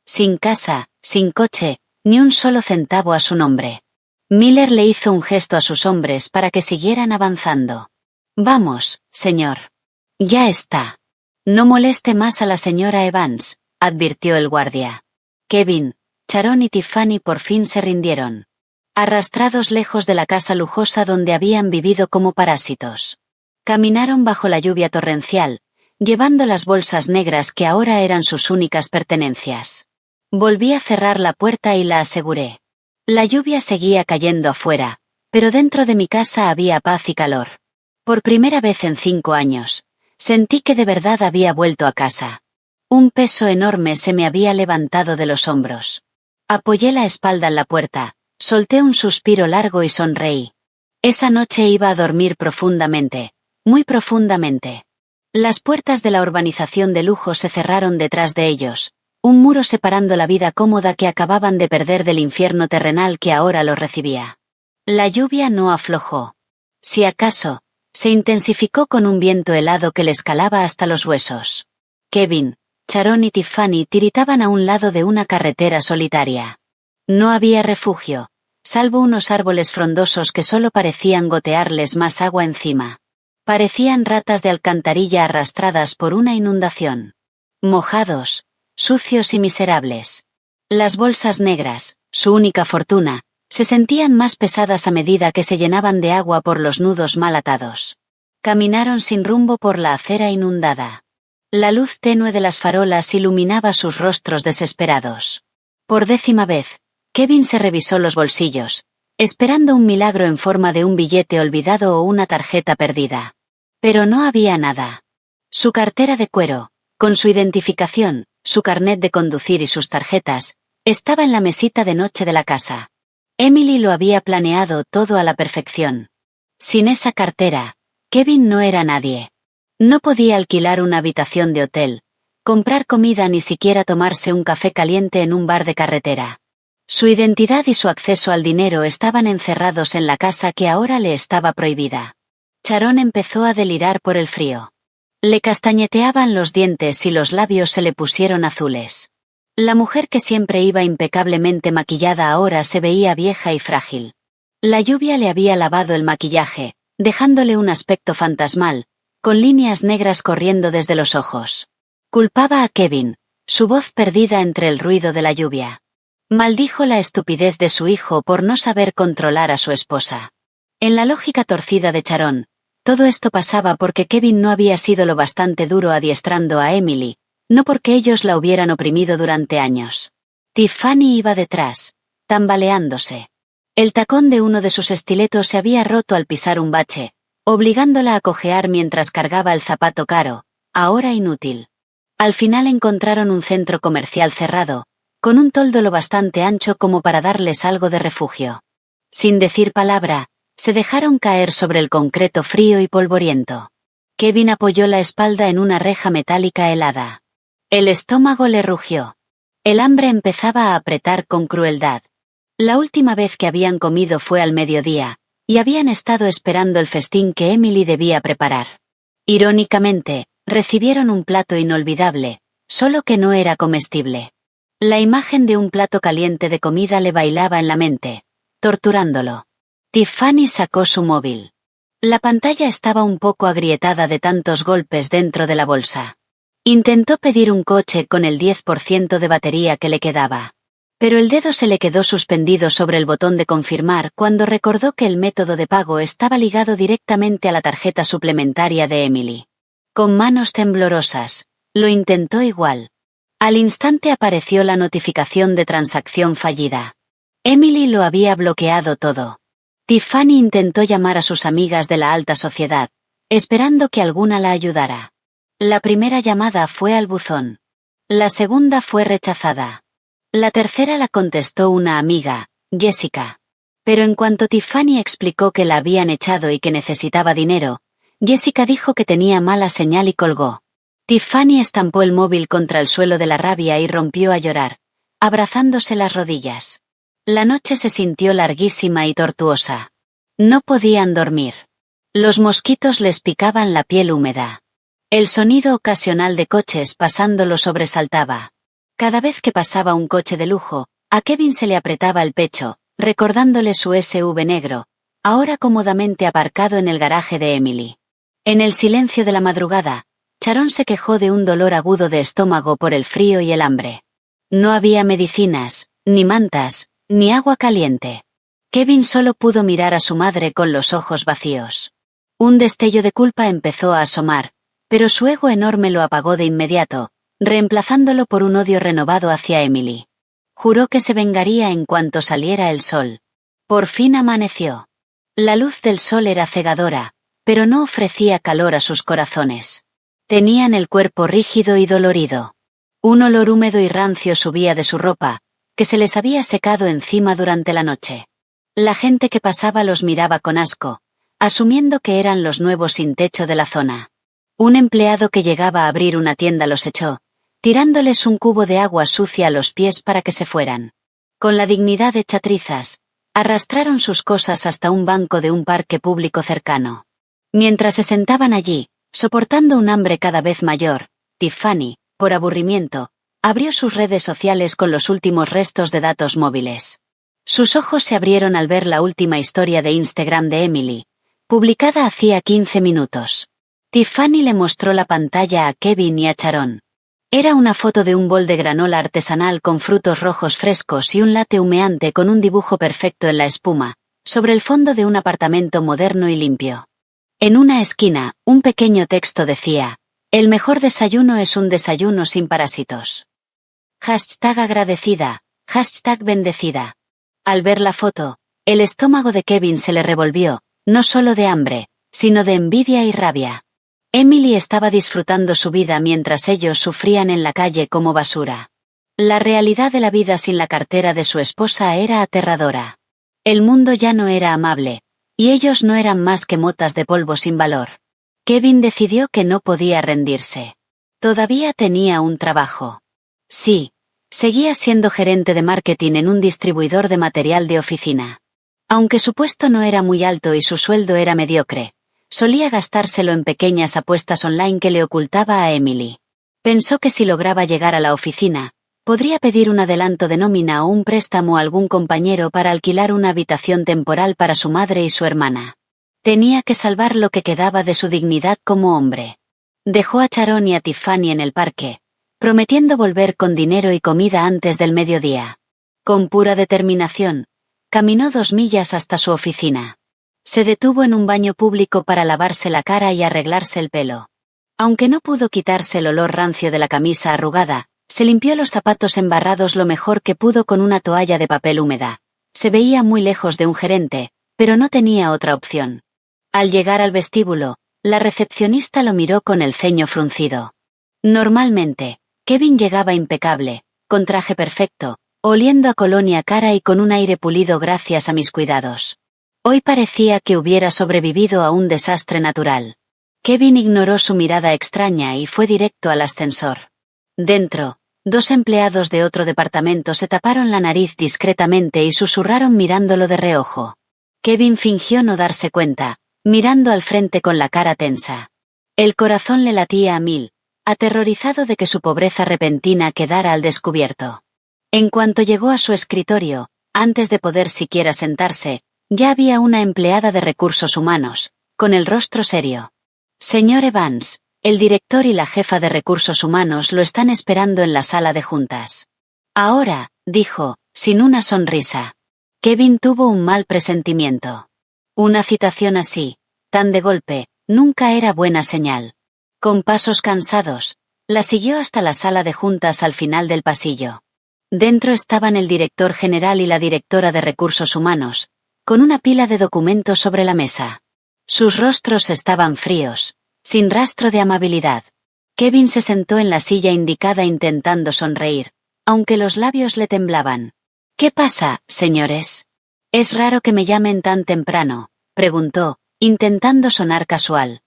Sin casa, sin coche, ni un solo centavo a su nombre. Miller le hizo un gesto a sus hombres para que siguieran avanzando. Vamos, señor. Ya está. No moleste más a la señora Evans, advirtió el guardia. Kevin, Sharon y Tiffany por fin se rindieron. Arrastrados lejos de la casa lujosa donde habían vivido como parásitos. Caminaron bajo la lluvia torrencial, llevando las bolsas negras que ahora eran sus únicas pertenencias. Volví a cerrar la puerta y la aseguré. La lluvia seguía cayendo afuera, pero dentro de mi casa había paz y calor. Por primera vez en 5 años, sentí que de verdad había vuelto a casa. Un peso enorme se me había levantado de los hombros. Apoyé la espalda en la puerta, solté un suspiro largo y sonreí. Esa noche iba a dormir profundamente, muy profundamente. Las puertas de la urbanización de lujo se cerraron detrás de ellos, un muro separando la vida cómoda que acababan de perder del infierno terrenal que ahora los recibía. La lluvia no aflojó. Si acaso, se intensificó con un viento helado que les calaba hasta los huesos. Kevin, Sharon y Tiffany tiritaban a un lado de una carretera solitaria. No había refugio, salvo unos árboles frondosos que solo parecían gotearles más agua encima. Parecían ratas de alcantarilla arrastradas por una inundación. Mojados, sucios y miserables. Las bolsas negras, su única fortuna, se sentían más pesadas a medida que se llenaban de agua por los nudos mal atados. Caminaron sin rumbo por la acera inundada. La luz tenue de las farolas iluminaba sus rostros desesperados. Por 10ª vez, Kevin se revisó los bolsillos, esperando un milagro en forma de un billete olvidado o una tarjeta perdida. Pero no había nada. Su cartera de cuero, con su identificación, su carnet de conducir y sus tarjetas, estaba en la mesita de noche de la casa. Emily lo había planeado todo a la perfección. Sin esa cartera, Kevin no era nadie. No podía alquilar una habitación de hotel, comprar comida ni siquiera tomarse un café caliente en un bar de carretera. Su identidad y su acceso al dinero estaban encerrados en la casa que ahora le estaba prohibida. Sharon empezó a delirar por el frío. Le castañeteaban los dientes y los labios se le pusieron azules. La mujer que siempre iba impecablemente maquillada ahora se veía vieja y frágil. La lluvia le había lavado el maquillaje, dejándole un aspecto fantasmal, con líneas negras corriendo desde los ojos. Culpaba a Kevin, su voz perdida entre el ruido de la lluvia. Maldijo la estupidez de su hijo por no saber controlar a su esposa. En la lógica torcida de Sharon, todo esto pasaba porque Kevin no había sido lo bastante duro adiestrando a Emily, no porque ellos la hubieran oprimido durante años. Tiffany iba detrás, tambaleándose. El tacón de uno de sus estiletos se había roto al pisar un bache, obligándola a cojear mientras cargaba el zapato caro, ahora inútil. Al final encontraron un centro comercial cerrado, con un toldo lo bastante ancho como para darles algo de refugio. Sin decir palabra, se dejaron caer sobre el concreto frío y polvoriento. Kevin apoyó la espalda en una reja metálica helada. El estómago le rugió. El hambre empezaba a apretar con crueldad. La última vez que habían comido fue al mediodía, y habían estado esperando el festín que Emily debía preparar. Irónicamente, recibieron un plato inolvidable, solo que no era comestible. La imagen de un plato caliente de comida le bailaba en la mente, torturándolo. Tiffany sacó su móvil. La pantalla estaba un poco agrietada de tantos golpes dentro de la bolsa. Intentó pedir un coche con el 10% de batería que le quedaba. Pero el dedo se le quedó suspendido sobre el botón de confirmar cuando recordó que el método de pago estaba ligado directamente a la tarjeta suplementaria de Emily. Con manos temblorosas, lo intentó igual. Al instante apareció la notificación de transacción fallida. Emily lo había bloqueado todo. Tiffany intentó llamar a sus amigas de la alta sociedad, esperando que alguna la ayudara. La primera llamada fue al buzón. La segunda fue rechazada. La tercera la contestó una amiga, Jessica. Pero en cuanto Tiffany explicó que la habían echado y que necesitaba dinero, Jessica dijo que tenía mala señal y colgó. Tiffany estampó el móvil contra el suelo de la rabia y rompió a llorar, abrazándose las rodillas. La noche se sintió larguísima y tortuosa. No podían dormir. Los mosquitos les picaban la piel húmeda. El sonido ocasional de coches pasando lo sobresaltaba. Cada vez que pasaba un coche de lujo, a Kevin se le apretaba el pecho, recordándole su SUV negro, ahora cómodamente aparcado en el garaje de Emily. En el silencio de la madrugada, Sharon se quejó de un dolor agudo de estómago por el frío y el hambre. No había medicinas, ni mantas, ni agua caliente. Kevin solo pudo mirar a su madre con los ojos vacíos. Un destello de culpa empezó a asomar, pero su ego enorme lo apagó de inmediato, reemplazándolo por un odio renovado hacia Emily. Juró que se vengaría en cuanto saliera el sol. Por fin amaneció. La luz del sol era cegadora, pero no ofrecía calor a sus corazones. Tenían el cuerpo rígido y dolorido. Un olor húmedo y rancio subía de su ropa, que se les había secado encima durante la noche. La gente que pasaba los miraba con asco, asumiendo que eran los nuevos sin techo de la zona. Un empleado que llegaba a abrir una tienda los echó, tirándoles un cubo de agua sucia a los pies para que se fueran. Con la dignidad hecha trizas, arrastraron sus cosas hasta un banco de un parque público cercano. Mientras se sentaban allí, soportando un hambre cada vez mayor, Tiffany, por aburrimiento, abrió sus redes sociales con los últimos restos de datos móviles. Sus ojos se abrieron al ver la última historia de Instagram de Emily, publicada hacía 15 minutos. Tiffany le mostró la pantalla a Kevin y a Sharon. Era una foto de un bol de granola artesanal con frutos rojos frescos y un latte humeante con un dibujo perfecto en la espuma, sobre el fondo de un apartamento moderno y limpio. En una esquina, un pequeño texto decía: "El mejor desayuno es un desayuno sin parásitos". #agradecida, #bendecida. Al ver la foto, el estómago de Kevin se le revolvió, no solo de hambre, sino de envidia y rabia. Emily estaba disfrutando su vida mientras ellos sufrían en la calle como basura. La realidad de la vida sin la cartera de su esposa era aterradora. El mundo ya no era amable, y ellos no eran más que motas de polvo sin valor. Kevin decidió que no podía rendirse. Todavía tenía un trabajo. Sí, seguía siendo gerente de marketing en un distribuidor de material de oficina. Aunque su puesto no era muy alto y su sueldo era mediocre, solía gastárselo en pequeñas apuestas online que le ocultaba a Emily. Pensó que si lograba llegar a la oficina, podría pedir un adelanto de nómina o un préstamo a algún compañero para alquilar una habitación temporal para su madre y su hermana. Tenía que salvar lo que quedaba de su dignidad como hombre. Dejó a Sharon y a Tiffany en el parque, prometiendo volver con dinero y comida antes del mediodía. Con pura determinación, caminó 2 millas hasta su oficina. Se detuvo en un baño público para lavarse la cara y arreglarse el pelo. Aunque no pudo quitarse el olor rancio de la camisa arrugada, se limpió los zapatos embarrados lo mejor que pudo con una toalla de papel húmeda. Se veía muy lejos de un gerente, pero no tenía otra opción. Al llegar al vestíbulo, La recepcionista lo miró con el ceño fruncido. Normalmente, Kevin llegaba impecable, con traje perfecto, oliendo a colonia cara y con un aire pulido gracias a mis cuidados. Hoy parecía que hubiera sobrevivido a un desastre natural. Kevin ignoró su mirada extraña y fue directo al ascensor. Dentro, 2 empleados de otro departamento se taparon la nariz discretamente y susurraron mirándolo de reojo. Kevin fingió no darse cuenta, mirando al frente con la cara tensa. El corazón le latía a 1000, aterrorizado de que su pobreza repentina quedara al descubierto. En cuanto llegó a su escritorio, antes de poder siquiera sentarse, ya había una empleada de recursos humanos, con el rostro serio. Señor Evans, el director y la jefa de recursos humanos lo están esperando en la sala de juntas. Ahora, dijo, sin una sonrisa. Kevin tuvo un mal presentimiento. Una citación así, tan de golpe, nunca era buena señal. Con pasos cansados, la siguió hasta la sala de juntas al final del pasillo. Dentro estaban el director general y la directora de recursos humanos, con una pila de documentos sobre la mesa. Sus rostros estaban fríos, sin rastro de amabilidad. Kevin se sentó en la silla indicada intentando sonreír, aunque los labios le temblaban. ¿Qué pasa, señores? ¿Es raro que me llamen tan temprano?, preguntó, intentando sonar casual.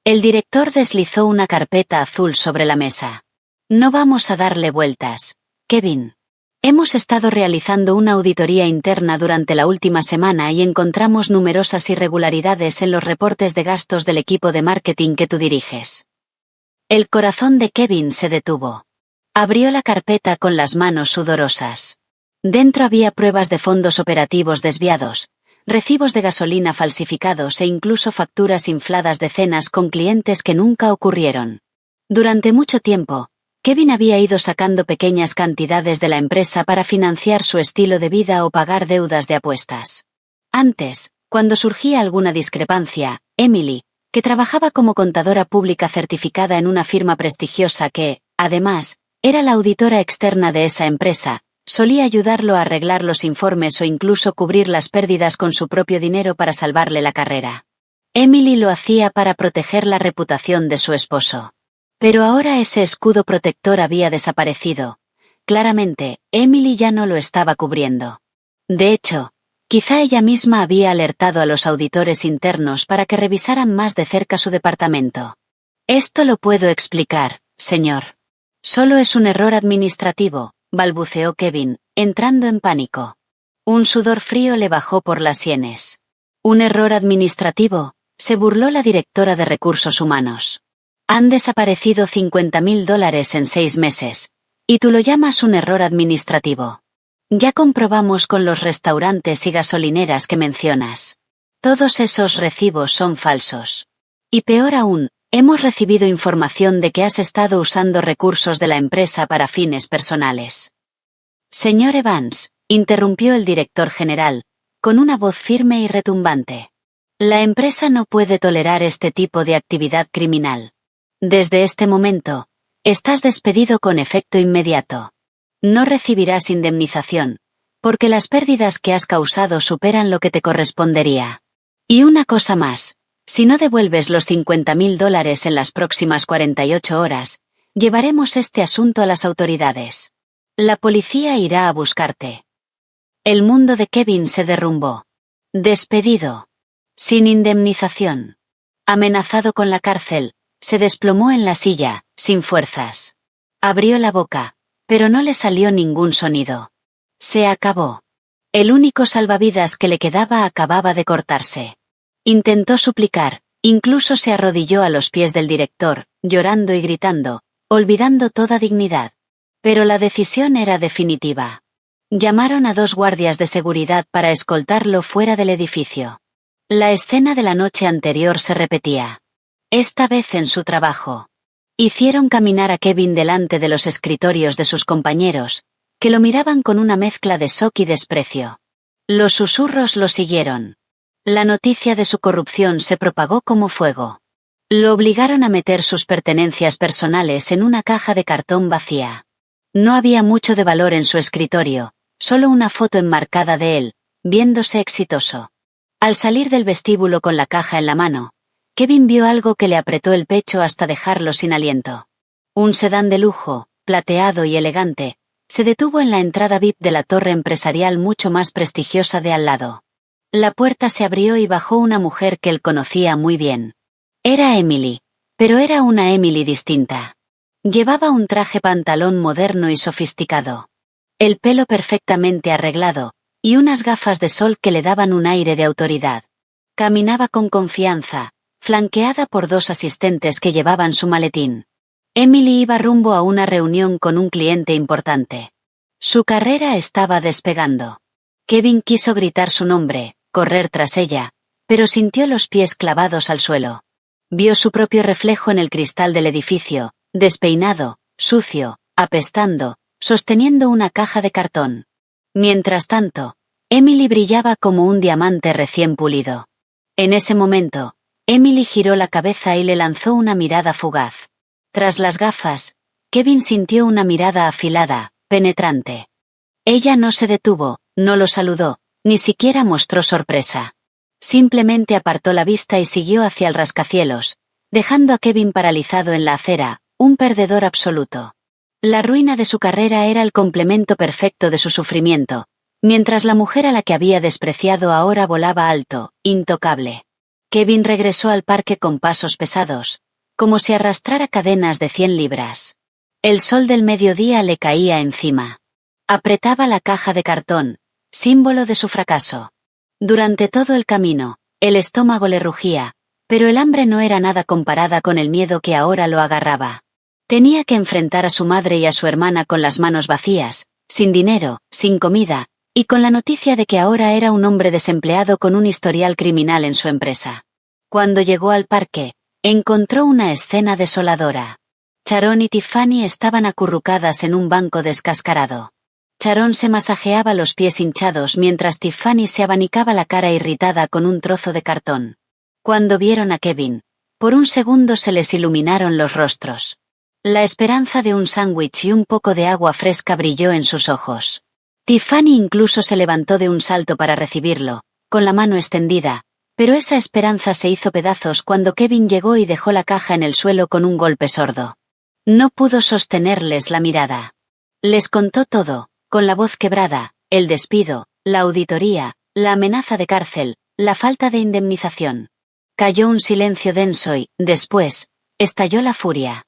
El director deslizó una carpeta azul sobre la mesa. No vamos a darle vueltas, Kevin. Hemos estado realizando una auditoría interna durante la última semana y encontramos numerosas irregularidades en los reportes de gastos del equipo de marketing que tú diriges. El corazón de Kevin se detuvo. Abrió la carpeta con las manos sudorosas. Dentro había pruebas de fondos operativos desviados, recibos de gasolina falsificados e incluso facturas infladas de cenas con clientes que nunca ocurrieron. Durante mucho tiempo, Kevin había ido sacando pequeñas cantidades de la empresa para financiar su estilo de vida o pagar deudas de apuestas. Antes, cuando surgía alguna discrepancia, Emily, que trabajaba como contadora pública certificada en una firma prestigiosa que, además, era la auditora externa de esa empresa, solía ayudarlo a arreglar los informes o incluso cubrir las pérdidas con su propio dinero para salvarle la carrera. Emily lo hacía para proteger la reputación de su esposo. Pero ahora ese escudo protector había desaparecido. Claramente, Emily ya no lo estaba cubriendo. De hecho, quizá ella misma había alertado a los auditores internos para que revisaran más de cerca su departamento. Esto lo puedo explicar, señor. Solo es un error administrativo, balbuceó Kevin, entrando en pánico. Un sudor frío le bajó por las sienes. ¿Un error administrativo?, se burló la directora de recursos humanos. Han desaparecido $50.000 en 6 meses, y tú lo llamas un error administrativo. Ya comprobamos con los restaurantes y gasolineras que mencionas. Todos esos recibos son falsos. Y peor aún, hemos recibido información de que has estado usando recursos de la empresa para fines personales. Señor Evans, interrumpió el director general, con una voz firme y retumbante. La empresa no puede tolerar este tipo de actividad criminal. Desde este momento, estás despedido con efecto inmediato. No recibirás indemnización, porque las pérdidas que has causado superan lo que te correspondería. Y una cosa más, si no devuelves los $50.000 en las próximas 48 horas, llevaremos este asunto a las autoridades. La policía irá a buscarte. El mundo de Kevin se derrumbó. Despedido. Sin indemnización. Amenazado con la cárcel. Se desplomó en la silla, sin fuerzas. Abrió la boca, pero no le salió ningún sonido. Se acabó. El único salvavidas que le quedaba acababa de cortarse. Intentó suplicar, incluso se arrodilló a los pies del director, llorando y gritando, olvidando toda dignidad. Pero la decisión era definitiva. Llamaron a 2 guardias de seguridad para escoltarlo fuera del edificio. La escena de la noche anterior se repetía. Esta vez en su trabajo. Hicieron caminar a Kevin delante de los escritorios de sus compañeros, que lo miraban con una mezcla de shock y desprecio. Los susurros lo siguieron. La noticia de su corrupción se propagó como fuego. Lo obligaron a meter sus pertenencias personales en una caja de cartón vacía. No había mucho de valor en su escritorio, solo una foto enmarcada de él, viéndose exitoso. Al salir del vestíbulo con la caja en la mano, Kevin vio algo que le apretó el pecho hasta dejarlo sin aliento. Un sedán de lujo, plateado y elegante, se detuvo en la entrada VIP de la torre empresarial mucho más prestigiosa de al lado. La puerta se abrió y bajó una mujer que él conocía muy bien. Era Emily, pero era una Emily distinta. Llevaba un traje pantalón moderno y sofisticado. El pelo perfectamente arreglado, y unas gafas de sol que le daban un aire de autoridad. Caminaba con confianza, flanqueada por dos asistentes que llevaban su maletín. Emily iba rumbo a una reunión con un cliente importante. Su carrera estaba despegando. Kevin quiso gritar su nombre, correr tras ella, pero sintió los pies clavados al suelo. Vio su propio reflejo en el cristal del edificio, despeinado, sucio, apestando, sosteniendo una caja de cartón. Mientras tanto, Emily brillaba como un diamante recién pulido. En ese momento, Emily giró la cabeza y le lanzó una mirada fugaz. Tras las gafas, Kevin sintió una mirada afilada, penetrante. Ella no se detuvo, no lo saludó, ni siquiera mostró sorpresa. Simplemente apartó la vista y siguió hacia el rascacielos, dejando a Kevin paralizado en la acera, un perdedor absoluto. La ruina de su carrera era el complemento perfecto de su sufrimiento, mientras la mujer a la que había despreciado ahora volaba alto, intocable. Kevin regresó al parque con pasos pesados, como si arrastrara cadenas de 100 libras. El sol del mediodía le caía encima. Apretaba la caja de cartón, símbolo de su fracaso. Durante todo el camino, el estómago le rugía, pero el hambre no era nada comparada con el miedo que ahora lo agarraba. Tenía que enfrentar a su madre y a su hermana con las manos vacías, sin dinero, sin comida, y con la noticia de que ahora era un hombre desempleado con un historial criminal en su empresa. Cuando llegó al parque, encontró una escena desoladora. Sharon y Tiffany estaban acurrucadas en un banco descascarado. Sharon se masajeaba los pies hinchados mientras Tiffany se abanicaba la cara irritada con un trozo de cartón. Cuando vieron a Kevin, por un segundo se les iluminaron los rostros. La esperanza de un sándwich y un poco de agua fresca brilló en sus ojos. Tiffany incluso se levantó de un salto para recibirlo, con la mano extendida, pero esa esperanza se hizo pedazos cuando Kevin llegó y dejó la caja en el suelo con un golpe sordo. No pudo sostenerles la mirada. Les contó todo, con la voz quebrada, el despido, la auditoría, la amenaza de cárcel, la falta de indemnización. Cayó un silencio denso y, después, estalló la furia.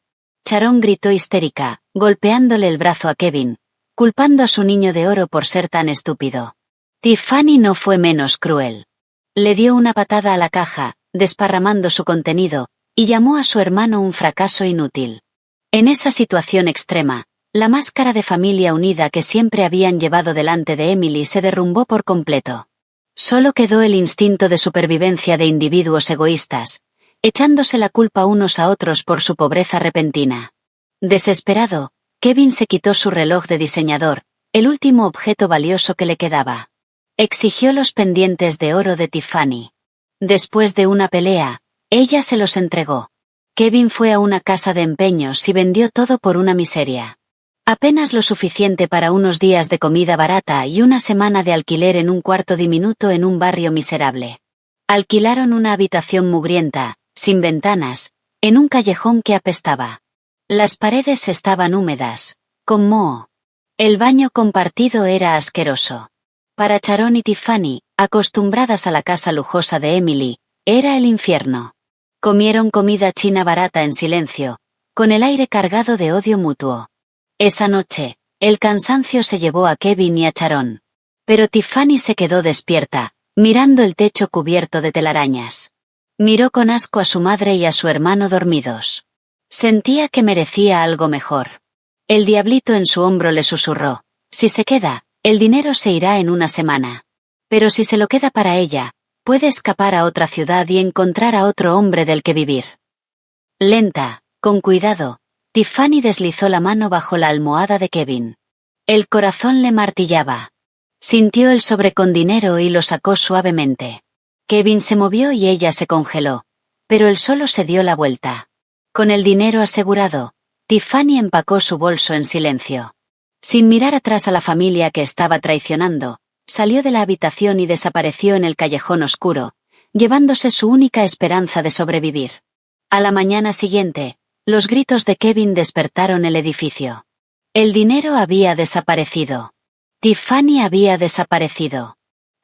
Sharon gritó histérica, golpeándole el brazo a Kevin, culpando a su niño de oro por ser tan estúpido. Tiffany no fue menos cruel. Le dio una patada a la caja, desparramando su contenido, y llamó a su hermano un fracaso inútil. En esa situación extrema, la máscara de familia unida que siempre habían llevado delante de Emily se derrumbó por completo. Solo quedó el instinto de supervivencia de individuos egoístas, echándose la culpa unos a otros por su pobreza repentina. Desesperado, Kevin se quitó su reloj de diseñador, el último objeto valioso que le quedaba. Exigió los pendientes de oro de Tiffany. Después de una pelea, ella se los entregó. Kevin fue a una casa de empeños y vendió todo por una miseria. Apenas lo suficiente para unos días de comida barata y una semana de alquiler en un cuarto diminuto en un barrio miserable. Alquilaron una habitación mugrienta, sin ventanas, en un callejón que apestaba. Las paredes estaban húmedas, con moho. El baño compartido era asqueroso. Para Sharon y Tiffany, acostumbradas a la casa lujosa de Emily, era el infierno. Comieron comida china barata en silencio, con el aire cargado de odio mutuo. Esa noche, el cansancio se llevó a Kevin y a Sharon. Pero Tiffany se quedó despierta, mirando el techo cubierto de telarañas. Miró con asco a su madre y a su hermano dormidos. Sentía que merecía algo mejor. El diablito en su hombro le susurró: si se queda, el dinero se irá en una semana. Pero si se lo queda para ella, puede escapar a otra ciudad y encontrar a otro hombre del que vivir. Lenta, con cuidado, Tiffany deslizó la mano bajo la almohada de Kevin. El corazón le martillaba. Sintió el sobre con dinero y lo sacó suavemente. Kevin se movió y ella se congeló, pero él solo se dio la vuelta. Con el dinero asegurado, Tiffany empacó su bolso en silencio. Sin mirar atrás a la familia que estaba traicionando, salió de la habitación y desapareció en el callejón oscuro, llevándose su única esperanza de sobrevivir. A la mañana siguiente, los gritos de Kevin despertaron el edificio. El dinero había desaparecido. Tiffany había desaparecido.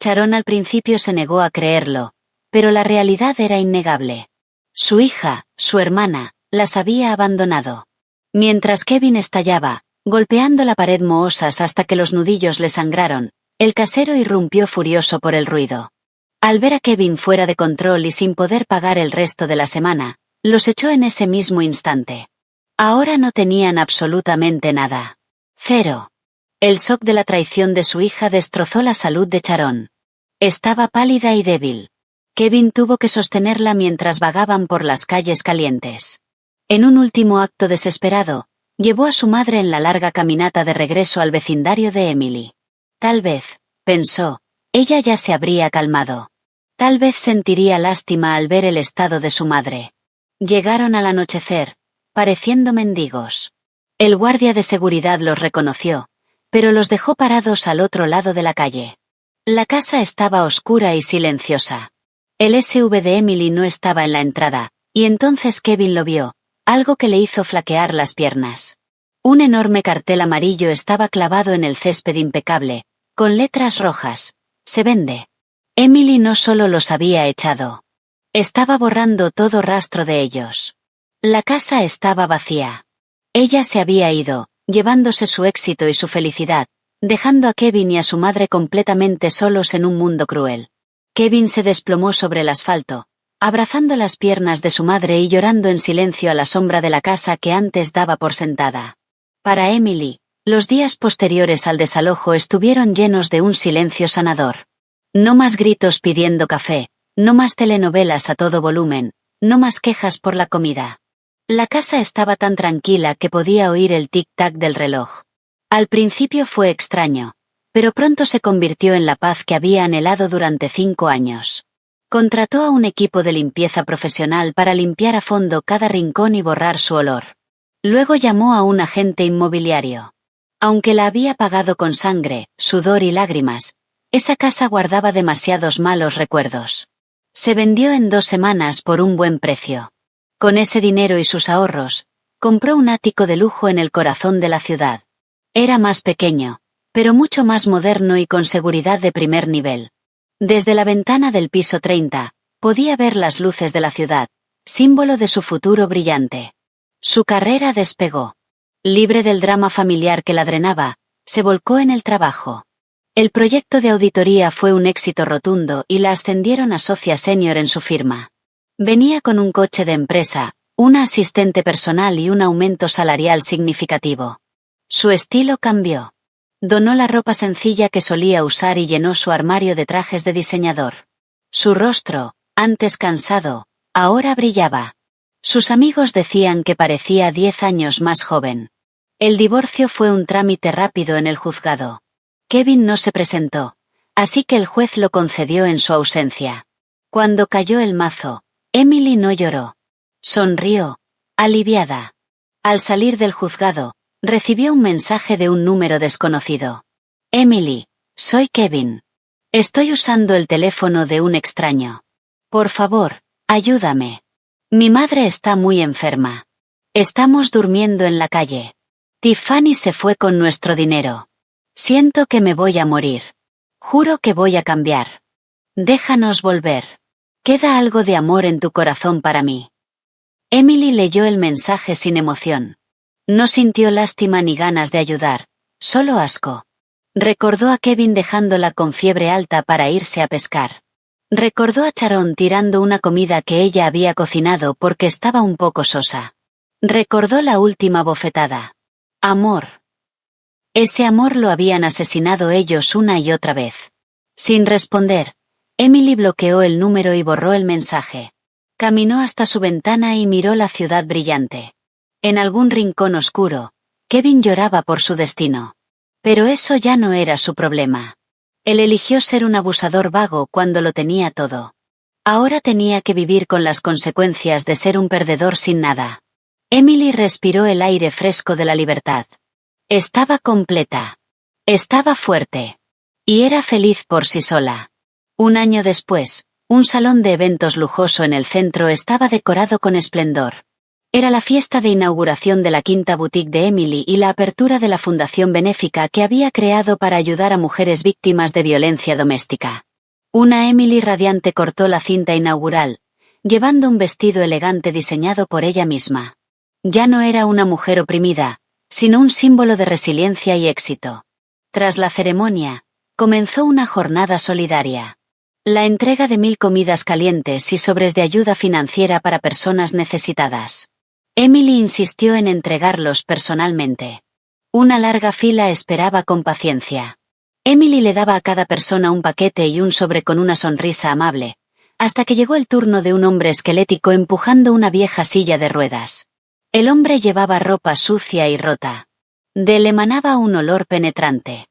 Sharon al principio se negó a creerlo, pero la realidad era innegable. Su hija, su hermana, las había abandonado. Mientras Kevin estallaba, golpeando la pared mohosas hasta que los nudillos le sangraron, el casero irrumpió furioso por el ruido. Al ver a Kevin fuera de control y sin poder pagar el resto de la semana, los echó en ese mismo instante. Ahora no tenían absolutamente nada. Cero. El shock de la traición de su hija destrozó la salud de Sharon. Estaba pálida y débil. Kevin tuvo que sostenerla mientras vagaban por las calles calientes. En un último acto desesperado, llevó a su madre en la larga caminata de regreso al vecindario de Emily. Tal vez, pensó, ella ya se habría calmado. Tal vez sentiría lástima al ver el estado de su madre. Llegaron al anochecer, pareciendo mendigos. El guardia de seguridad los reconoció, pero los dejó parados al otro lado de la calle. La casa estaba oscura y silenciosa. El SUV de Emily no estaba en la entrada, y entonces Kevin lo vio, algo que le hizo flaquear las piernas. Un enorme cartel amarillo estaba clavado en el césped impecable, con letras rojas. Se vende. Emily no solo los había echado. Estaba borrando todo rastro de ellos. La casa estaba vacía. Ella se había ido, llevándose su éxito y su felicidad, dejando a Kevin y a su madre completamente solos en un mundo cruel. Kevin se desplomó sobre el asfalto, abrazando las piernas de su madre y llorando en silencio a la sombra de la casa que antes daba por sentada. Para Emily, los días posteriores al desalojo estuvieron llenos de un silencio sanador. No más gritos pidiendo café, no más telenovelas a todo volumen, no más quejas por la comida. La casa estaba tan tranquila que podía oír el tic-tac del reloj. Al principio fue extraño, pero pronto se convirtió en la paz que había anhelado durante 5 años. Contrató a un equipo de limpieza profesional para limpiar a fondo cada rincón y borrar su olor. Luego llamó a un agente inmobiliario. Aunque la había pagado con sangre, sudor y lágrimas, esa casa guardaba demasiados malos recuerdos. Se vendió en 2 semanas por un buen precio. Con ese dinero y sus ahorros, compró un ático de lujo en el corazón de la ciudad. Era más pequeño, pero mucho más moderno y con seguridad de primer nivel. Desde la ventana del piso 30, podía ver las luces de la ciudad, símbolo de su futuro brillante. Su carrera despegó. Libre del drama familiar que la drenaba, se volcó en el trabajo. El proyecto de auditoría fue un éxito rotundo y la ascendieron a socia senior en su firma. Venía con un coche de empresa, una asistente personal y un aumento salarial significativo. Su estilo cambió. Donó la ropa sencilla que solía usar y llenó su armario de trajes de diseñador. Su rostro, antes cansado, ahora brillaba. Sus amigos decían que parecía 10 años más joven. El divorcio fue un trámite rápido en el juzgado. Kevin no se presentó, así que el juez lo concedió en su ausencia. Cuando cayó el mazo, Emily no lloró. Sonrió, aliviada. Al salir del juzgado, recibió un mensaje de un número desconocido. Emily, soy Kevin. Estoy usando el teléfono de un extraño. Por favor, ayúdame. Mi madre está muy enferma. Estamos durmiendo en la calle. Tiffany se fue con nuestro dinero. Siento que me voy a morir. Juro que voy a cambiar. Déjanos volver. Queda algo de amor en tu corazón para mí. Emily leyó el mensaje sin emoción. No sintió lástima ni ganas de ayudar, solo asco. Recordó a Kevin dejándola con fiebre alta para irse a pescar. Recordó a Sharon tirando una comida que ella había cocinado porque estaba un poco sosa. Recordó la última bofetada. Amor. Ese amor lo habían asesinado ellos una y otra vez. Sin responder, Emily bloqueó el número y borró el mensaje. Caminó hasta su ventana y miró la ciudad brillante. En algún rincón oscuro, Kevin lloraba por su destino. Pero eso ya no era su problema. Él eligió ser un abusador vago cuando lo tenía todo. Ahora tenía que vivir con las consecuencias de ser un perdedor sin nada. Emily respiró el aire fresco de la libertad. Estaba completa. Estaba fuerte. Y era feliz por sí sola. Un año después, Un salón de eventos lujoso en el centro estaba decorado con esplendor. Era la fiesta de inauguración de la quinta boutique de Emily y la apertura de la fundación benéfica que había creado para ayudar a mujeres víctimas de violencia doméstica. Una Emily radiante cortó la cinta inaugural, llevando un vestido elegante diseñado por ella misma. Ya no era una mujer oprimida, sino un símbolo de resiliencia y éxito. Tras la ceremonia, comenzó una jornada solidaria. La entrega de 1000 comidas calientes y sobres de ayuda financiera para personas necesitadas. Emily insistió en entregarlos personalmente. Una larga fila esperaba con paciencia. Emily le daba a cada persona un paquete y un sobre con una sonrisa amable, hasta que llegó el turno de un hombre esquelético empujando una vieja silla de ruedas. El hombre llevaba ropa sucia y rota. De él emanaba un olor penetrante.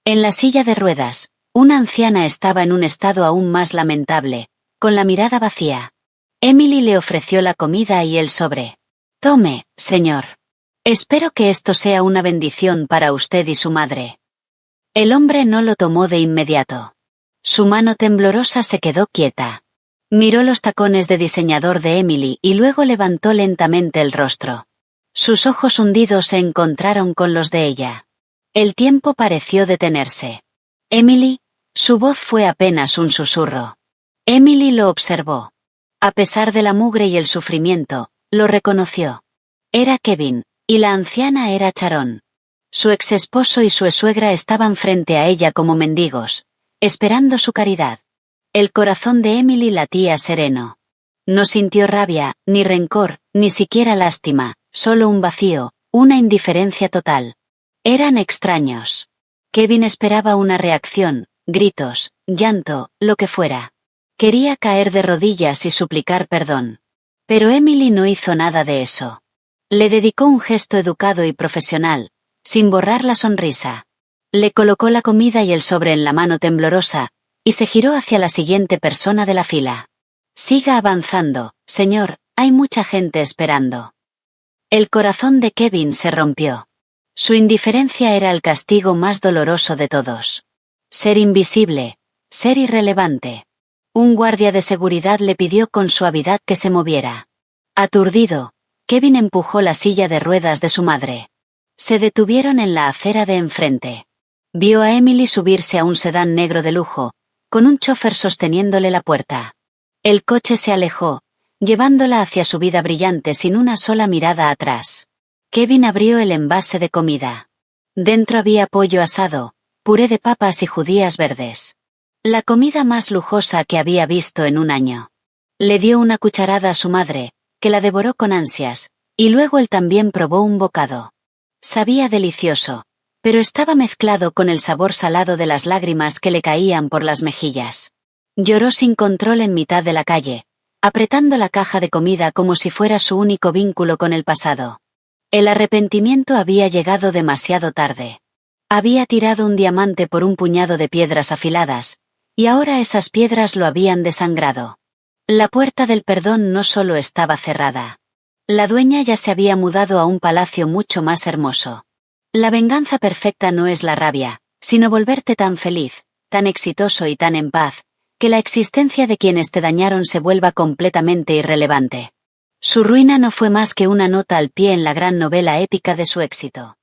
En la silla de ruedas, una anciana estaba en un estado aún más lamentable, con la mirada vacía. Emily le ofreció la comida y el sobre. «Tome, señor. Espero que esto sea una bendición para usted y su madre». El hombre no lo tomó de inmediato. Su mano temblorosa se quedó quieta. Miró los tacones de diseñador de Emily y luego levantó lentamente el rostro. Sus ojos hundidos se encontraron con los de ella. El tiempo pareció detenerse. «Emily», su voz fue apenas un susurro. Emily lo observó. A pesar de la mugre y el sufrimiento, lo reconoció. Era Kevin, y la anciana era Sharon. Su exesposo y su suegra estaban frente a ella como mendigos, esperando su caridad. El corazón de Emily latía sereno. No sintió rabia, ni rencor, ni siquiera lástima, solo un vacío, una indiferencia total. Eran extraños. Kevin esperaba una reacción, gritos, llanto, lo que fuera. Quería caer de rodillas y suplicar perdón. Pero Emily no hizo nada de eso. Le dedicó un gesto educado y profesional, sin borrar la sonrisa. Le colocó la comida y el sobre en la mano temblorosa, y se giró hacia la siguiente persona de la fila. «Siga avanzando, señor, hay mucha gente esperando». El corazón de Kevin se rompió. Su indiferencia era el castigo más doloroso de todos. Ser invisible, ser irrelevante. Un guardia de seguridad le pidió con suavidad que se moviera. Aturdido, Kevin empujó la silla de ruedas de su madre. Se detuvieron en la acera de enfrente. Vio a Emily subirse a un sedán negro de lujo, con un chofer sosteniéndole la puerta. El coche se alejó, llevándola hacia su vida brillante sin una sola mirada atrás. Kevin abrió el envase de comida. Dentro había pollo asado, puré de papas y judías verdes. La comida más lujosa que había visto en un año. Le dio una cucharada a su madre, que la devoró con ansias, y luego él también probó un bocado. Sabía delicioso, pero estaba mezclado con el sabor salado de las lágrimas que le caían por las mejillas. Lloró sin control en mitad de la calle, apretando la caja de comida como si fuera su único vínculo con el pasado. El arrepentimiento había llegado demasiado tarde. Había tirado un diamante por un puñado de piedras afiladas, y ahora esas piedras lo habían desangrado. La puerta del perdón no solo estaba cerrada. La dueña ya se había mudado a un palacio mucho más hermoso. La venganza perfecta no es la rabia, sino volverte tan feliz, tan exitoso y tan en paz, que la existencia de quienes te dañaron se vuelva completamente irrelevante. Su ruina no fue más que una nota al pie en la gran novela épica de su éxito.